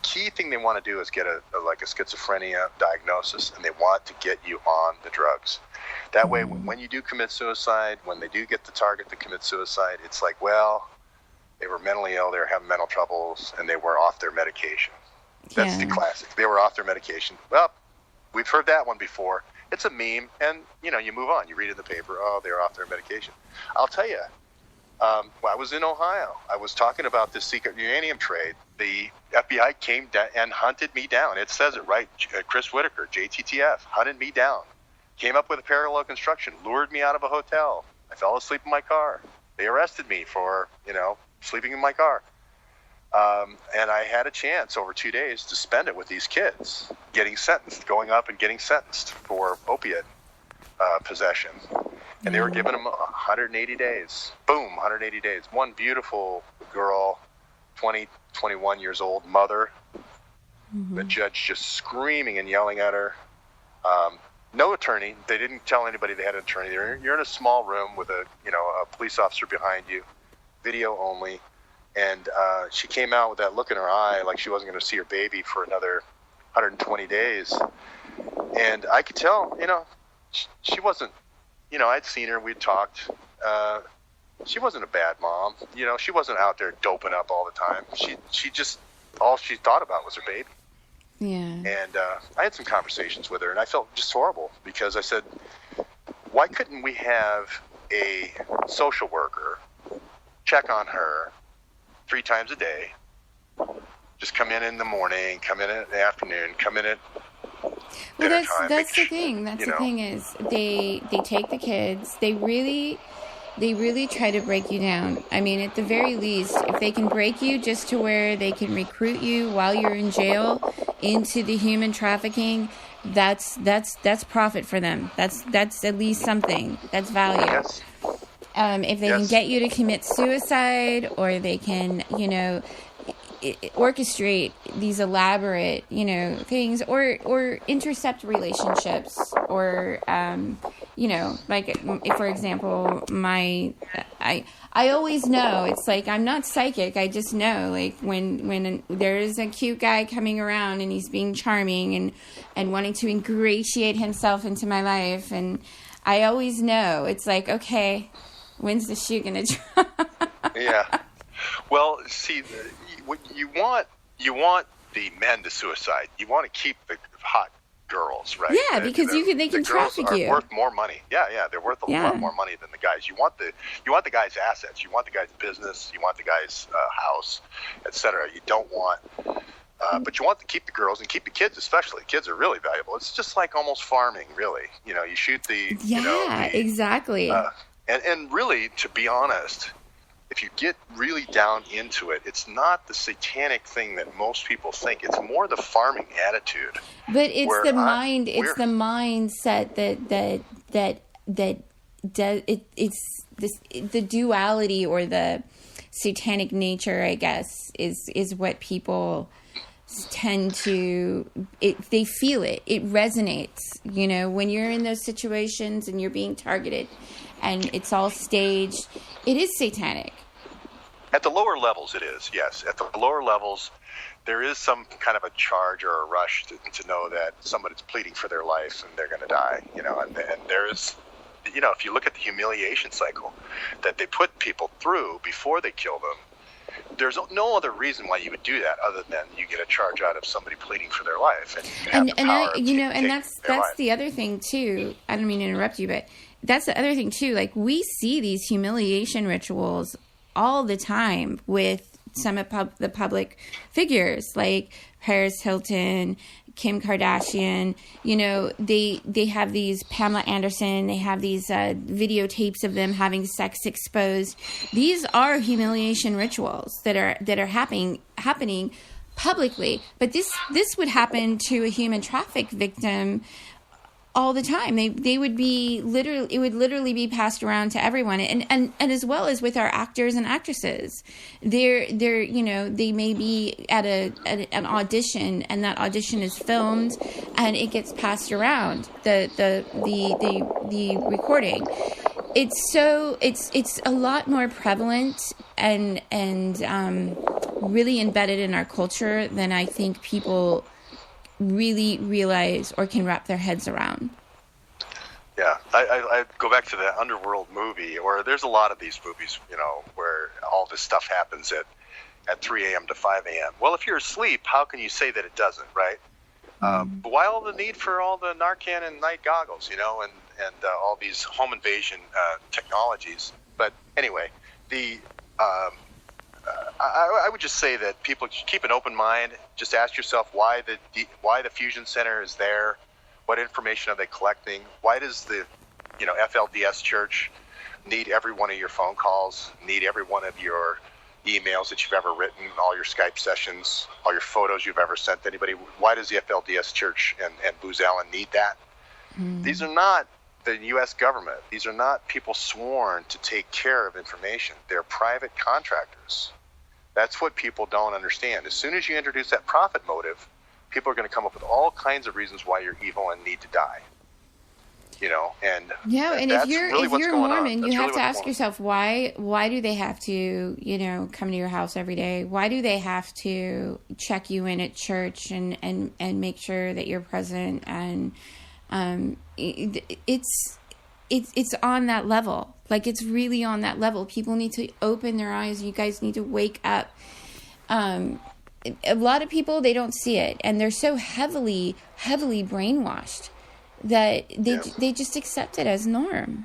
A: Key thing they want to do is get a schizophrenia diagnosis, and they want to get you on the drugs. That way, when you do commit suicide, when they do get the target to commit suicide, it's like, well, they were mentally ill, they were having mental troubles, and they were off their medication. That's the classic. They were off their medication. Well, we've heard that one before. It's a meme, and, you move on. You read in the paper, oh, they're off their medication. I'll tell you, I was in Ohio. I was talking about this secret uranium trade. The FBI came and hunted me down. It says it right. Chris Whitaker, JTTF, hunted me down. Came up with a parallel construction, lured me out of a hotel. I fell asleep in my car. They arrested me for, sleeping in my car. And I had a chance over 2 days to spend it with these kids, going up and getting sentenced for opiate possession. And they were giving them 180 days. Boom, 180 days. One beautiful girl, 20, 21 years old, mother. Mm-hmm. The judge just screaming and yelling at her. No attorney. They didn't tell anybody they had an attorney. You're in a small room with a police officer behind you, video only. And she came out with that look in her eye like she wasn't going to see her baby for another 120 days. And I could tell, she wasn't, I'd seen her, we'd talked. She wasn't a bad mom. She wasn't out there doping up all the time. She just, all she thought about was her baby.
B: Yeah.
A: And I had some conversations with her, and I felt just horrible because I said, why couldn't we have a social worker check on her 3 times a day? Just come in the morning, come in the afternoon, come in at dinner time.
B: That's the thing. That's the thing is they take the kids. They really try to break you down. I mean, at the very least, if they can break you just to where they can recruit you while you're in jail into the human trafficking, that's profit for them. That's at least something. That's value.
A: Yes.
B: If they can get you to commit suicide, or they can, orchestrate these elaborate, things, or intercept relationships, or, like, if, for example, I always know, it's like, I'm not psychic, I just know, like, when there is a cute guy coming around and he's being charming and wanting to ingratiate himself into my life, and I always know, it's like, okay, when's the shoe gonna drop?
A: Yeah. Well, see, you want the men to suicide. You want to keep the hot girls, right?
B: Yeah, because they can traffic you.
A: They're worth more money. Yeah, they're worth a lot more money than the guys. You want the guy's assets. You want the guy's business. You want the guy's house, etc. You don't want. But you want to keep the girls and keep the kids, especially. Kids are really valuable. It's just like almost farming, really. You shoot the.
B: Exactly.
A: And really, to be honest, if you get really down into it, it's not the satanic thing that most people think. It's more the farming attitude.
B: But it's the mind. It's the mindset it's the duality, or the satanic nature, I guess, is what people tend to. They feel it. It resonates. When you're in those situations and you're being targeted, and it's all staged, it is satanic.
A: At the lower levels, it is, yes. At the lower levels, there is some kind of a charge or a rush to know that somebody's pleading for their life and they're going to die, and there is, if you look at the humiliation cycle that they put people through before they kill them, there's no other reason why you would do that other than you get a charge out of somebody pleading for their life, and you have the power
B: that's the other thing too. I don't mean to interrupt you, but that's the other thing too. Like, we see these humiliation rituals all the time with some of the public figures, like Paris Hilton, Kim Kardashian. They have these, Pamela Anderson, they have these videotapes of them having sex exposed. These are humiliation rituals that are happening publicly. But this would happen to a human traffic victim all the time. They would be literally be passed around to everyone, and as well as with our actors and actresses. They may be at an audition, and that audition is filmed and it gets passed around the recording. It's a lot more prevalent and really embedded in our culture than I think people really realize or can wrap their heads around.
A: Yeah, I go back to the Underworld movie, or there's a lot of these movies, where all this stuff happens at 3 a.m. to 5 a.m. Well, if you're asleep, how can you say that it doesn't, right? But why all the need for all the Narcan and night goggles, and all these home invasion technologies? But anyway, I would just say that people keep an open mind. Just ask yourself why the fusion center is there. What information are they collecting? Why does the FLDS Church need every one of your phone calls, need every one of your emails that you've ever written, all your Skype sessions, all your photos you've ever sent to anybody? Why does the FLDS Church and Booz Allen need that? These are not the U.S. government. These are not people sworn to take care of information. They're private contractors. That's what people don't understand. As soon as you introduce that profit motive, people are going to come up with all kinds of reasons why you're evil and need to die. And
B: if you're Mormon, you have to ask yourself, why do they have to, come to your house every day? Why do they have to check you in at church and make sure that you're present? And it's on that level. Like, it's really on that level. People need to open their eyes. You guys need to wake up. A lot of people, they don't see it, and they're so heavily brainwashed that they just accept it as norm.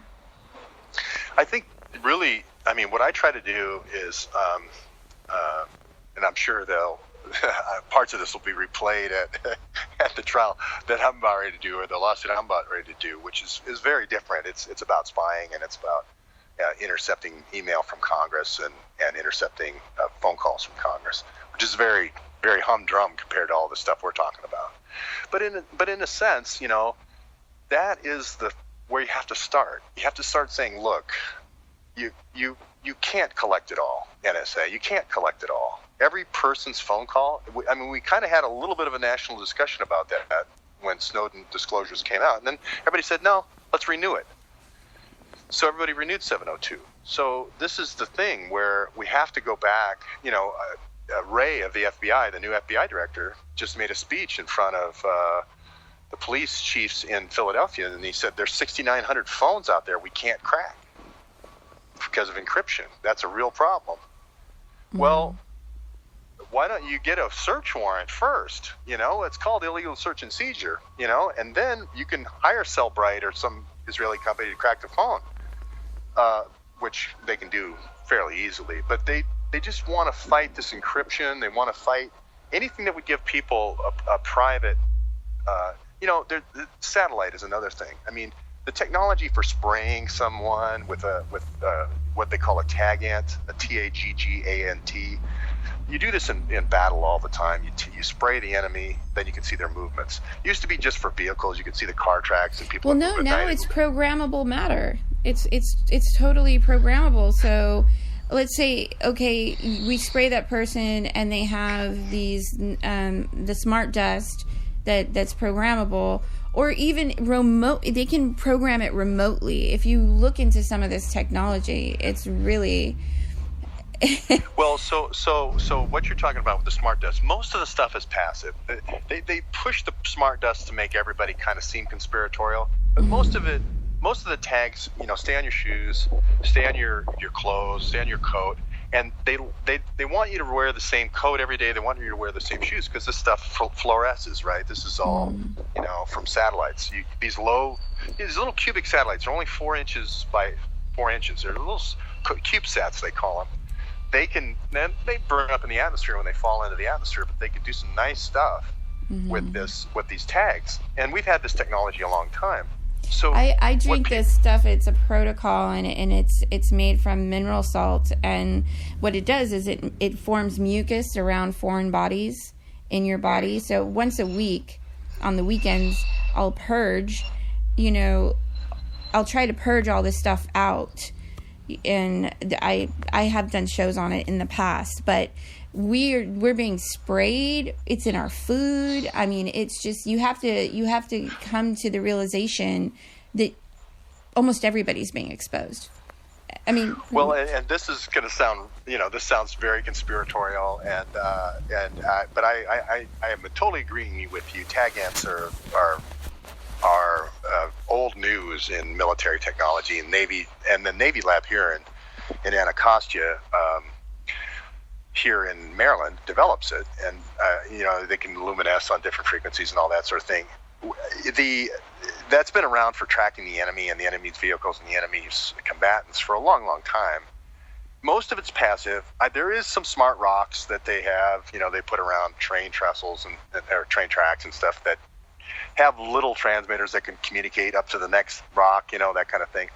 A: I think really, what I try to do is, and I'm sure parts of this will be replayed at the trial that I'm about ready to do, or the lawsuit I'm about ready to do, which is very different. It's about spying, and it's about intercepting email from Congress and intercepting phone calls from Congress, which is very, very humdrum compared to all the stuff we're talking about. But in a sense, that is where you have to start. You have to start saying, look, you can't collect it all, NSA. You can't collect it all. Every person's phone call. We kind of had a little bit of a national discussion about that when Snowden disclosures came out, and then everybody said, no, let's renew it. So everybody renewed 702. So this is the thing where we have to go back. Ray of the FBI, the new FBI director, just made a speech in front of the police chiefs in Philadelphia, and he said there's 6,900 phones out there we can't crack because of encryption. That's a real problem. Well, why don't you get a search warrant first? It's called illegal search and seizure, and then you can hire Cellbrite or some Israeli company to crack the phone, which they can do fairly easily. But they just want to fight this encryption. They want to fight anything that would give people a private, the satellite is another thing. The technology for spraying someone with what they call a tagant, a TAGGANT. You do this in battle all the time. You spray the enemy, then you can see their movements. It used to be just for vehicles. You could see the car tracks and people.
B: Well, no, now it's programmable matter. It's totally programmable. So let's say, okay, we spray that person and they have these the smart dust that's programmable, or even remote. They can program it remotely. If you look into some of this technology, it's really
A: well, so what you're talking about with the smart dust, most of the stuff is passive. They push the smart dust to make everybody kind of seem conspiratorial, but most of the tags, stay on your shoes, stay on your clothes, stay on your coat, and they want you to wear the same coat every day. They want you to wear the same shoes because this stuff fluoresces, right? This is all, from satellites. These little cubic satellites are only 4 inches by 4 inches. They're little CubeSats, they call them. They burn up in the atmosphere when they fall into the atmosphere, but they can do some nice stuff with these tags. And we've had this technology a long time. So
B: I drink this stuff. It's a protocol, and it's made from mineral salt. And what it does is it forms mucus around foreign bodies in your body. So once a week, on the weekends, I'll purge. I'll try to purge all this stuff out. And I have done shows on it in the past, but we're being sprayed. It's in our food. I mean, it's just you have to come to the realization that almost everybody's being exposed. I mean,
A: well, and this is going to sound, this sounds very conspiratorial, but I am totally agreeing with you. Tag ants are old news in military technology, and the Navy lab here in Anacostia, here in Maryland, develops it, and they can luminesce on different frequencies and all that sort of thing. That's been around for tracking the enemy and the enemy's vehicles and the enemy's combatants for a long, long time. Most of it's passive. There is some smart rocks that they have, they put around train trestles or train tracks and stuff that have little transmitters that can communicate up to the next rock, that kind of thing.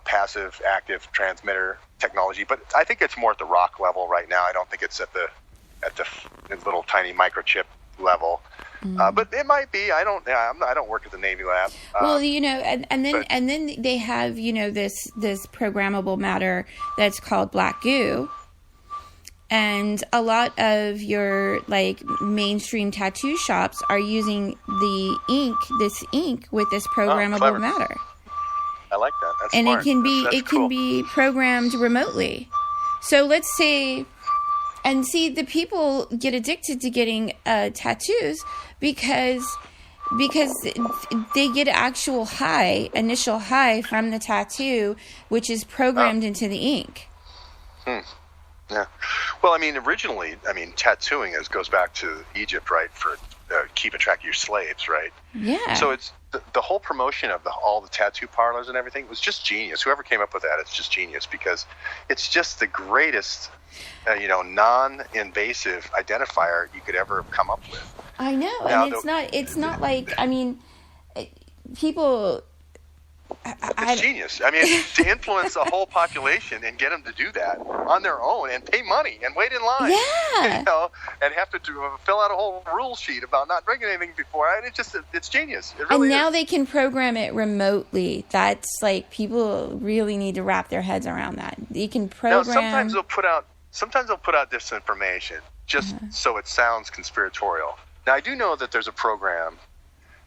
A: Passive, active transmitter technology, but I think it's more at the rock level right now. I don't think it's at the little tiny microchip level. But it might be. I don't work at the Navy lab.
B: Well, and then they have this programmable matter that's called black goo. And a lot of your mainstream tattoo shops are using this ink with this programmable matter.
A: I like that. That's
B: and
A: smart.
B: It can be programmed remotely. So let's say, and see, the people get addicted to getting tattoos because they get actual initial high from the tattoo, which is programmed into the ink.
A: Yeah. Well, originally, tattooing goes back to Egypt, right, for keeping track of your slaves, right?
B: Yeah.
A: So it's the whole promotion of all the tattoo parlors and everything was just genius. Whoever came up with that, it's just genius because it's just the greatest, non-invasive identifier you could ever come up with.
B: I know, now, and it's not like, people.
A: It's genius. To influence a whole population and get them to do that on their own and pay money and wait in line.
B: Yeah.
A: And have to fill out a whole rule sheet about not drinking anything before. It's genius. It really
B: and now
A: is.
B: they can program it remotely. That's people really need to wrap their heads around that. You can program.
A: Now, sometimes they'll put out disinformation just so it sounds conspiratorial. Now, I do know that there's a program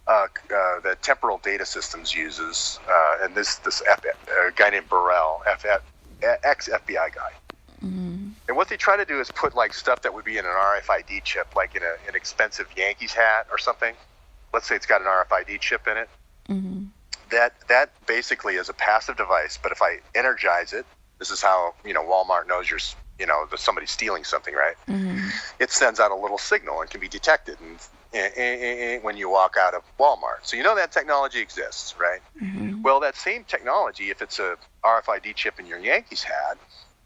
A: that Temporal Data Systems uses, and this guy named Burrell, ex-FBI guy. Mm-hmm. And what they try to do is put stuff that would be in an RFID chip, like in an expensive Yankees hat or something. Let's say it's got an RFID chip in it. Mm-hmm. That basically is a passive device, but if I energize it, this is how Walmart knows that somebody's stealing something, right? Mm-hmm. It sends out a little signal and can be detected when you walk out of Walmart. So that technology exists, right? Mm-hmm. Well, that same technology, if it's a RFID chip in your Yankees hat,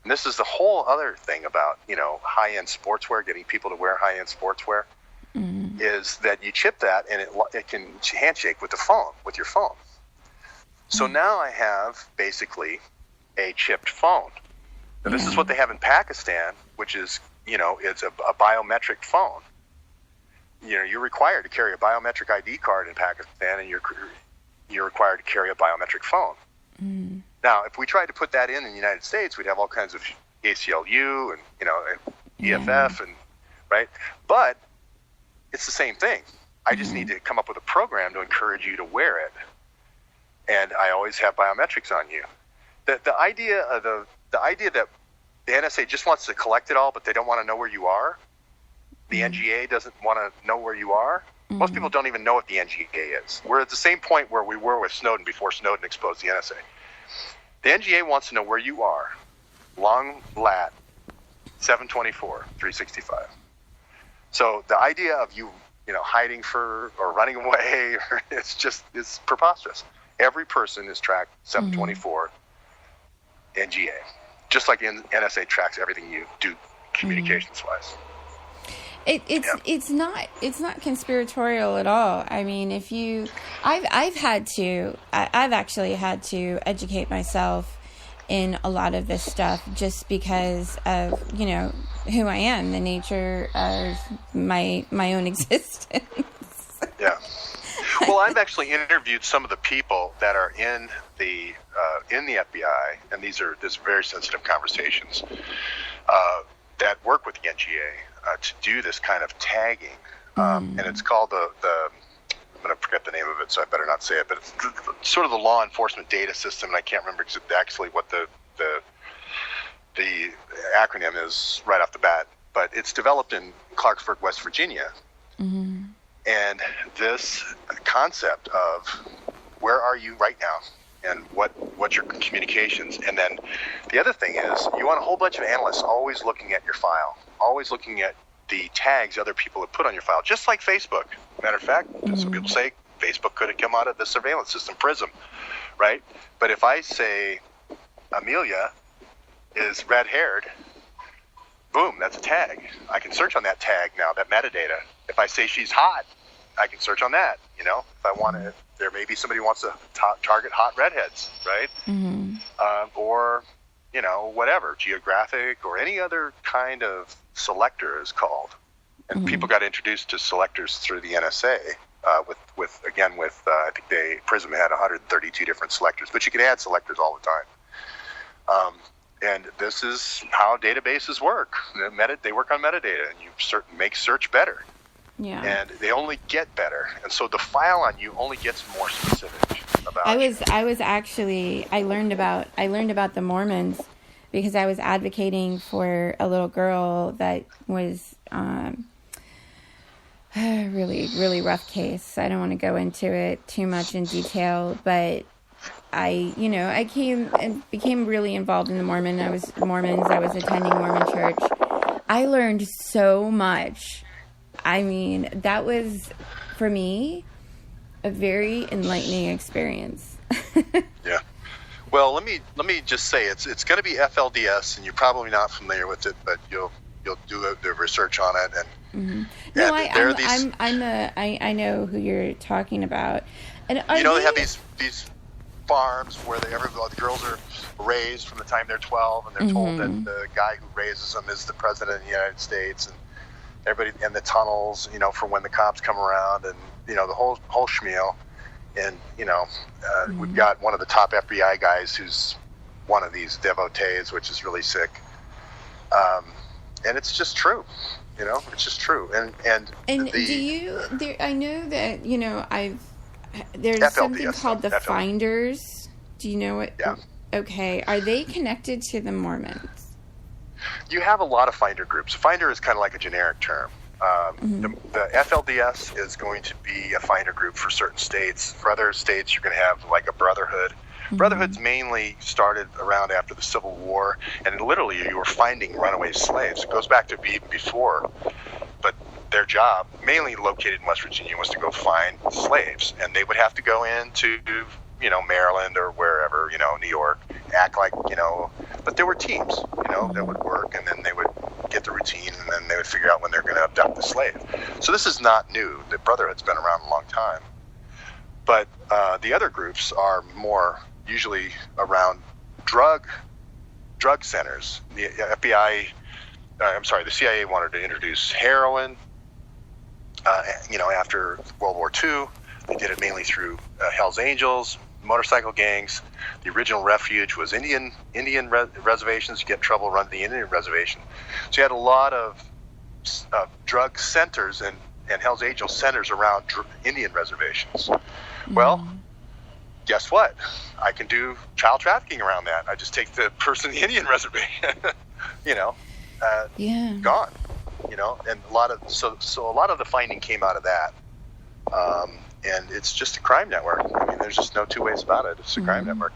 A: and this is the whole other thing about, high-end sportswear, getting people to wear high-end sportswear, is that you chip that and it can handshake with your phone. So now I have basically a chipped phone. And this is what they have in Pakistan, which is, it's a biometric phone. You're required to carry a biometric ID card in Pakistan, and you're required to carry a biometric phone. Mm. Now, if we tried to put that in the United States, we'd have all kinds of ACLU and and EFF and right. But it's the same thing. I just need to come up with a program to encourage you to wear it, and I always have biometrics on you. The idea that the NSA just wants to collect it all, but they don't want to know where you are. The NGA doesn't want to know where you are. Mm-hmm. Most people don't even know what the NGA is. We're at the same point where we were with Snowden before Snowden exposed the NSA. The NGA wants to know where you are, long lat 7/24, 365. So the idea of you hiding or running away, it's preposterous. Every person is tracked 7/24 NGA, just like NSA tracks everything you do communications wise.
B: It's not conspiratorial at all. I mean, I've actually had to educate myself in a lot of this stuff just because of who I am, the nature of my own existence.
A: Yeah. Well, I've actually interviewed some of the people that are in the FBI, and these are very sensitive conversations that work with the NGA to do this kind of tagging, and it's called the I'm going to forget the name of it, so I better not say it, but it's sort of the law enforcement data system, and I can't remember actually what the acronym is right off the bat, but it's developed in Clarksburg, West Virginia. Mm-hmm. And this concept of where are you right now and what's your communications. And then the other thing is you want a whole bunch of analysts always looking at your file, always looking at the tags other people have put on your file, just like Facebook. Matter of fact, some people say Facebook could have come out of the surveillance system, PRISM, right? But if I say Amelia is red-haired, boom, that's a tag. I can search on that tag now, that metadata. If I say she's hot, I can search on that. If I want to, there may be somebody who wants to target hot redheads, right? Mm-hmm. Or, whatever, geographic or any other kind of selector is called. And people got introduced to selectors through the NSA with I think PRISM had 132 different selectors, but you can add selectors all the time. And this is how databases work. They work on metadata, and you make search better. Yeah. And they only get better, and so the file on you only gets more specific about.
B: I learned about the Mormons because I was advocating for a little girl that was a really, really rough case. I don't want to go into it too much in detail, but I became really involved in the Mormons. I was attending Mormon church. I learned so much. I mean, that was, for me, a very enlightening experience.
A: Yeah. Well, let me just say it's going to be FLDS, and you're probably not familiar with it, but you'll do the research on it. And
B: no, I know who you're talking about. And
A: they have these farms where the girls are raised from the time they're 12, and they're told that the guy who raises them is the president of the United States, and everybody, and the tunnels, for when the cops come around, and the whole schmeal. And we've got one of the top FBI guys who's one of these devotees, which is really sick. And it's just true, it's just true. And
B: I know that there's FLDS, something called the FLDS. Finders. Do you know what?
A: Yeah.
B: Okay. Are they connected to the Mormons?
A: You have a lot of finder groups. Finder is kind of like a generic term. The FLDS is going to be a finder group for certain states. For other states, you're going to have like a brotherhood. Brotherhoods mainly started around after the Civil War, and literally you were finding runaway slaves. It goes back to even before, but their job, mainly located in West Virginia, was to go find slaves, and they would have to go into Maryland or wherever, New York, act like, but there were teams, that would work, and then they would get the routine, and then they would figure out when they're going to abduct the slave. So this is not new. The Brotherhood's been around a long time. But the other groups are more usually around drug centers. The CIA wanted to introduce heroin, after World War II. They did it mainly through Hell's Angels, motorcycle gangs. The original refuge was Indian reservations. You get in trouble, run to the Indian reservation. So you had a lot of drug centers and Hell's Angels centers around Indian reservations. Well, guess what? I can do child trafficking around that. I just take the person in the Indian reservation, gone. And a lot of the finding came out of that. And it's just a crime network. I mean, there's just no two ways about it. It's a crime network.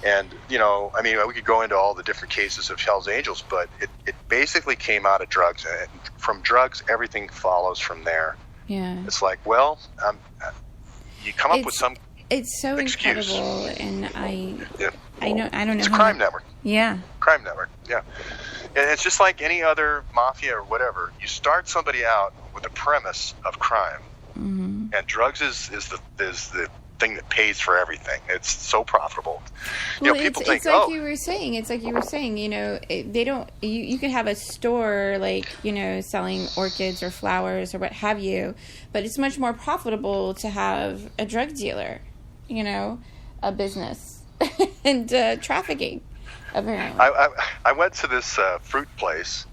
A: And, I mean, we could go into all the different cases of Hell's Angels, but it basically came out of drugs. And from drugs, everything follows from there.
B: Yeah.
A: It's like, well, you come up with some
B: It's so
A: excuse.
B: incredible, and I don't know.
A: It's a crime network.
B: Yeah.
A: Crime network, yeah. And it's just like any other mafia or whatever. You start somebody out with a premise of crime,
B: Mm-hmm.
A: and drugs is the thing that pays for everything. It's so profitable.
B: Well,
A: People
B: it's
A: think,
B: like you were saying. It's like you were saying. They don't. You could have a store like selling orchids or flowers or what have you, but it's much more profitable to have a drug dealer, a business and trafficking. Apparently,
A: I went to this fruit place.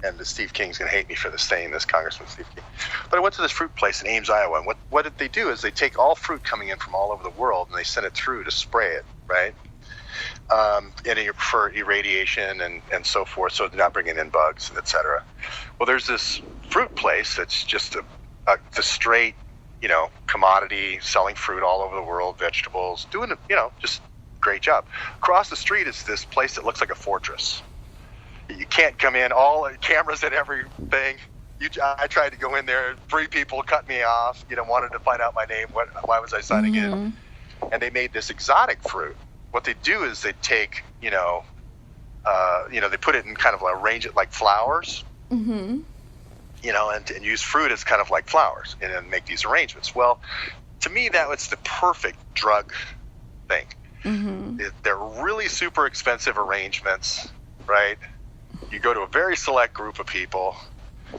A: And Steve King's going to hate me for this saying this, Congressman Steve King. But I went to this fruit place in Ames, Iowa, and what did they do is they take all fruit coming in from all over the world and they send it through to spray it, right? And for irradiation and so forth, so they're not bringing in bugs, et cetera. Well, there's this fruit place that's just the straight, commodity, selling fruit all over the world, vegetables, doing, just great job. Across the street is this place that looks like a fortress. You can't come in. All cameras and everything. I tried to go in there. 3 people cut me off. Wanted to find out my name. Why was I signing in? And they made this exotic fruit. What they do is they take, they put it in kind of arrange it like flowers. Mm-hmm. And use fruit as kind of like flowers, and then make these arrangements. Well, to me, that was the perfect drug thing. Mm-hmm. They're really super expensive arrangements, right? You go to a very select group of people.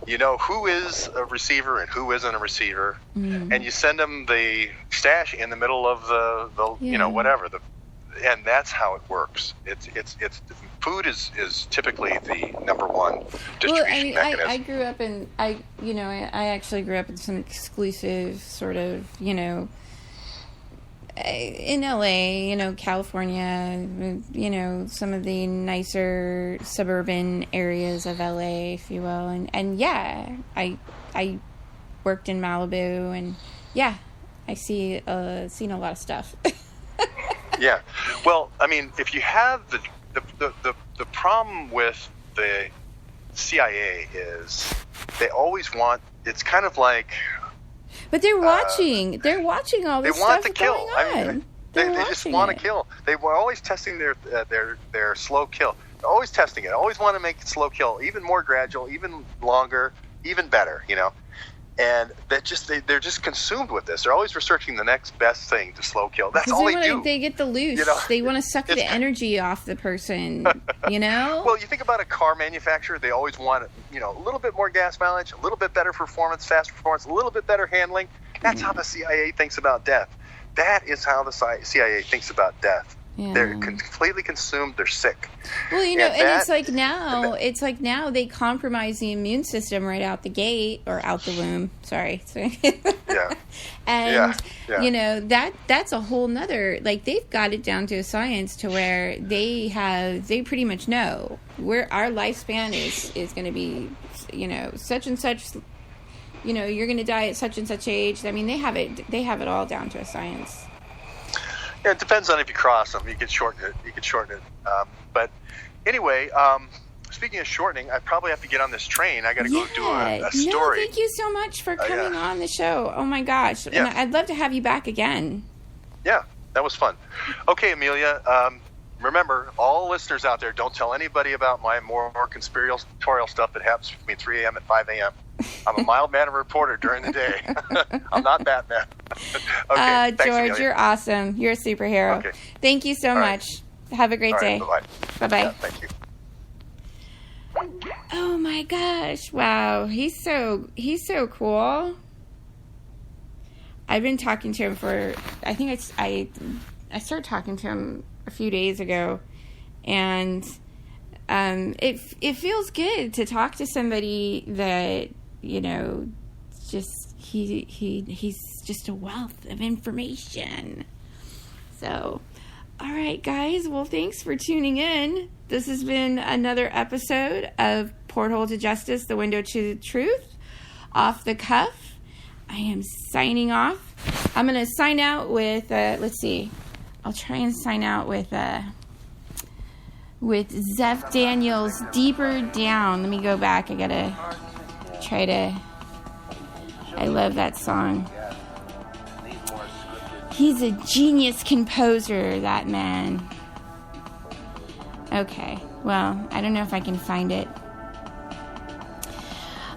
A: You know who is a receiver and who isn't a receiver, and you send them the stash in the middle of the whatever and that's how it works. It's food is typically the number one distribution mechanism.
B: I grew up in I actually grew up in some exclusive sort of in LA, California, some of the nicer suburban areas of LA, if you will. And yeah, I worked in Malibu, and yeah, I seen a lot of stuff.
A: Yeah. Well, I mean, if you have the problem with the CIA is they always want, it's kind of like,
B: but they're watching. They're watching all this stuff going on.
A: I mean, they just want to kill. They were always testing their slow kill. They're always testing it. Always want to make it slow kill, even more gradual, even longer, even better. And that they're just consumed with this. They're always researching the next best thing to slow kill. That's all they do.
B: They get the loose. They want to suck the energy off the person.
A: Well, you think about a car manufacturer. They always want a little bit more gas mileage, a little bit better performance, fast performance, a little bit better handling. That's how the CIA thinks about death. That is how the CIA thinks about death. Yeah. They're completely consumed. They're sick.
B: Well, and it's like now they compromise the immune system right out the gate or out the womb. Sorry.
A: Yeah.
B: And that's a whole nother, like, they've got it down to a science to where they pretty much know where our lifespan is going to be, such and such. You're going to die at such and such age. I mean, they have it all down to a science.
A: Yeah, it depends on if you cross them. You can shorten it. But anyway, speaking of shortening, I probably have to get on this train. I got to go do a story.
B: No, thank you so much for coming on the show. Oh my gosh. Yeah. And I'd love to have you back again.
A: Yeah, that was fun. Okay, Amelia, remember, all listeners out there, don't tell anybody about my more conspiratorial stuff that happens between 3 a.m. and 5 a.m. I'm a mild-mannered reporter during the day. I'm not Batman. Okay, thanks,
B: George,
A: Amelia.
B: you're awesome. You're a superhero. Okay. Thank you so much. Have a great day.
A: Bye-bye.
B: Bye-bye.
A: Yeah, thank you.
B: Oh my gosh. Wow. He's so cool. I've been talking to him for, I think I started talking to him a few days ago, and it feels good to talk to somebody that, just he's just a wealth of information. So, all right, guys. Well, thanks for tuning in. This has been another episode of Porthole to Justice, the Window to the Truth, off the cuff. I am signing off. I'm going to sign out with, let's see. I'll try and sign out with Zeph Daniels, Deeper Down. Let me go back. I gotta try to... I love that song. He's a genius composer, that man. Okay, well, I don't know if I can find it.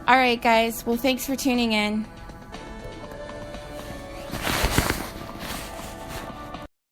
B: All right, guys. Well, thanks for tuning in.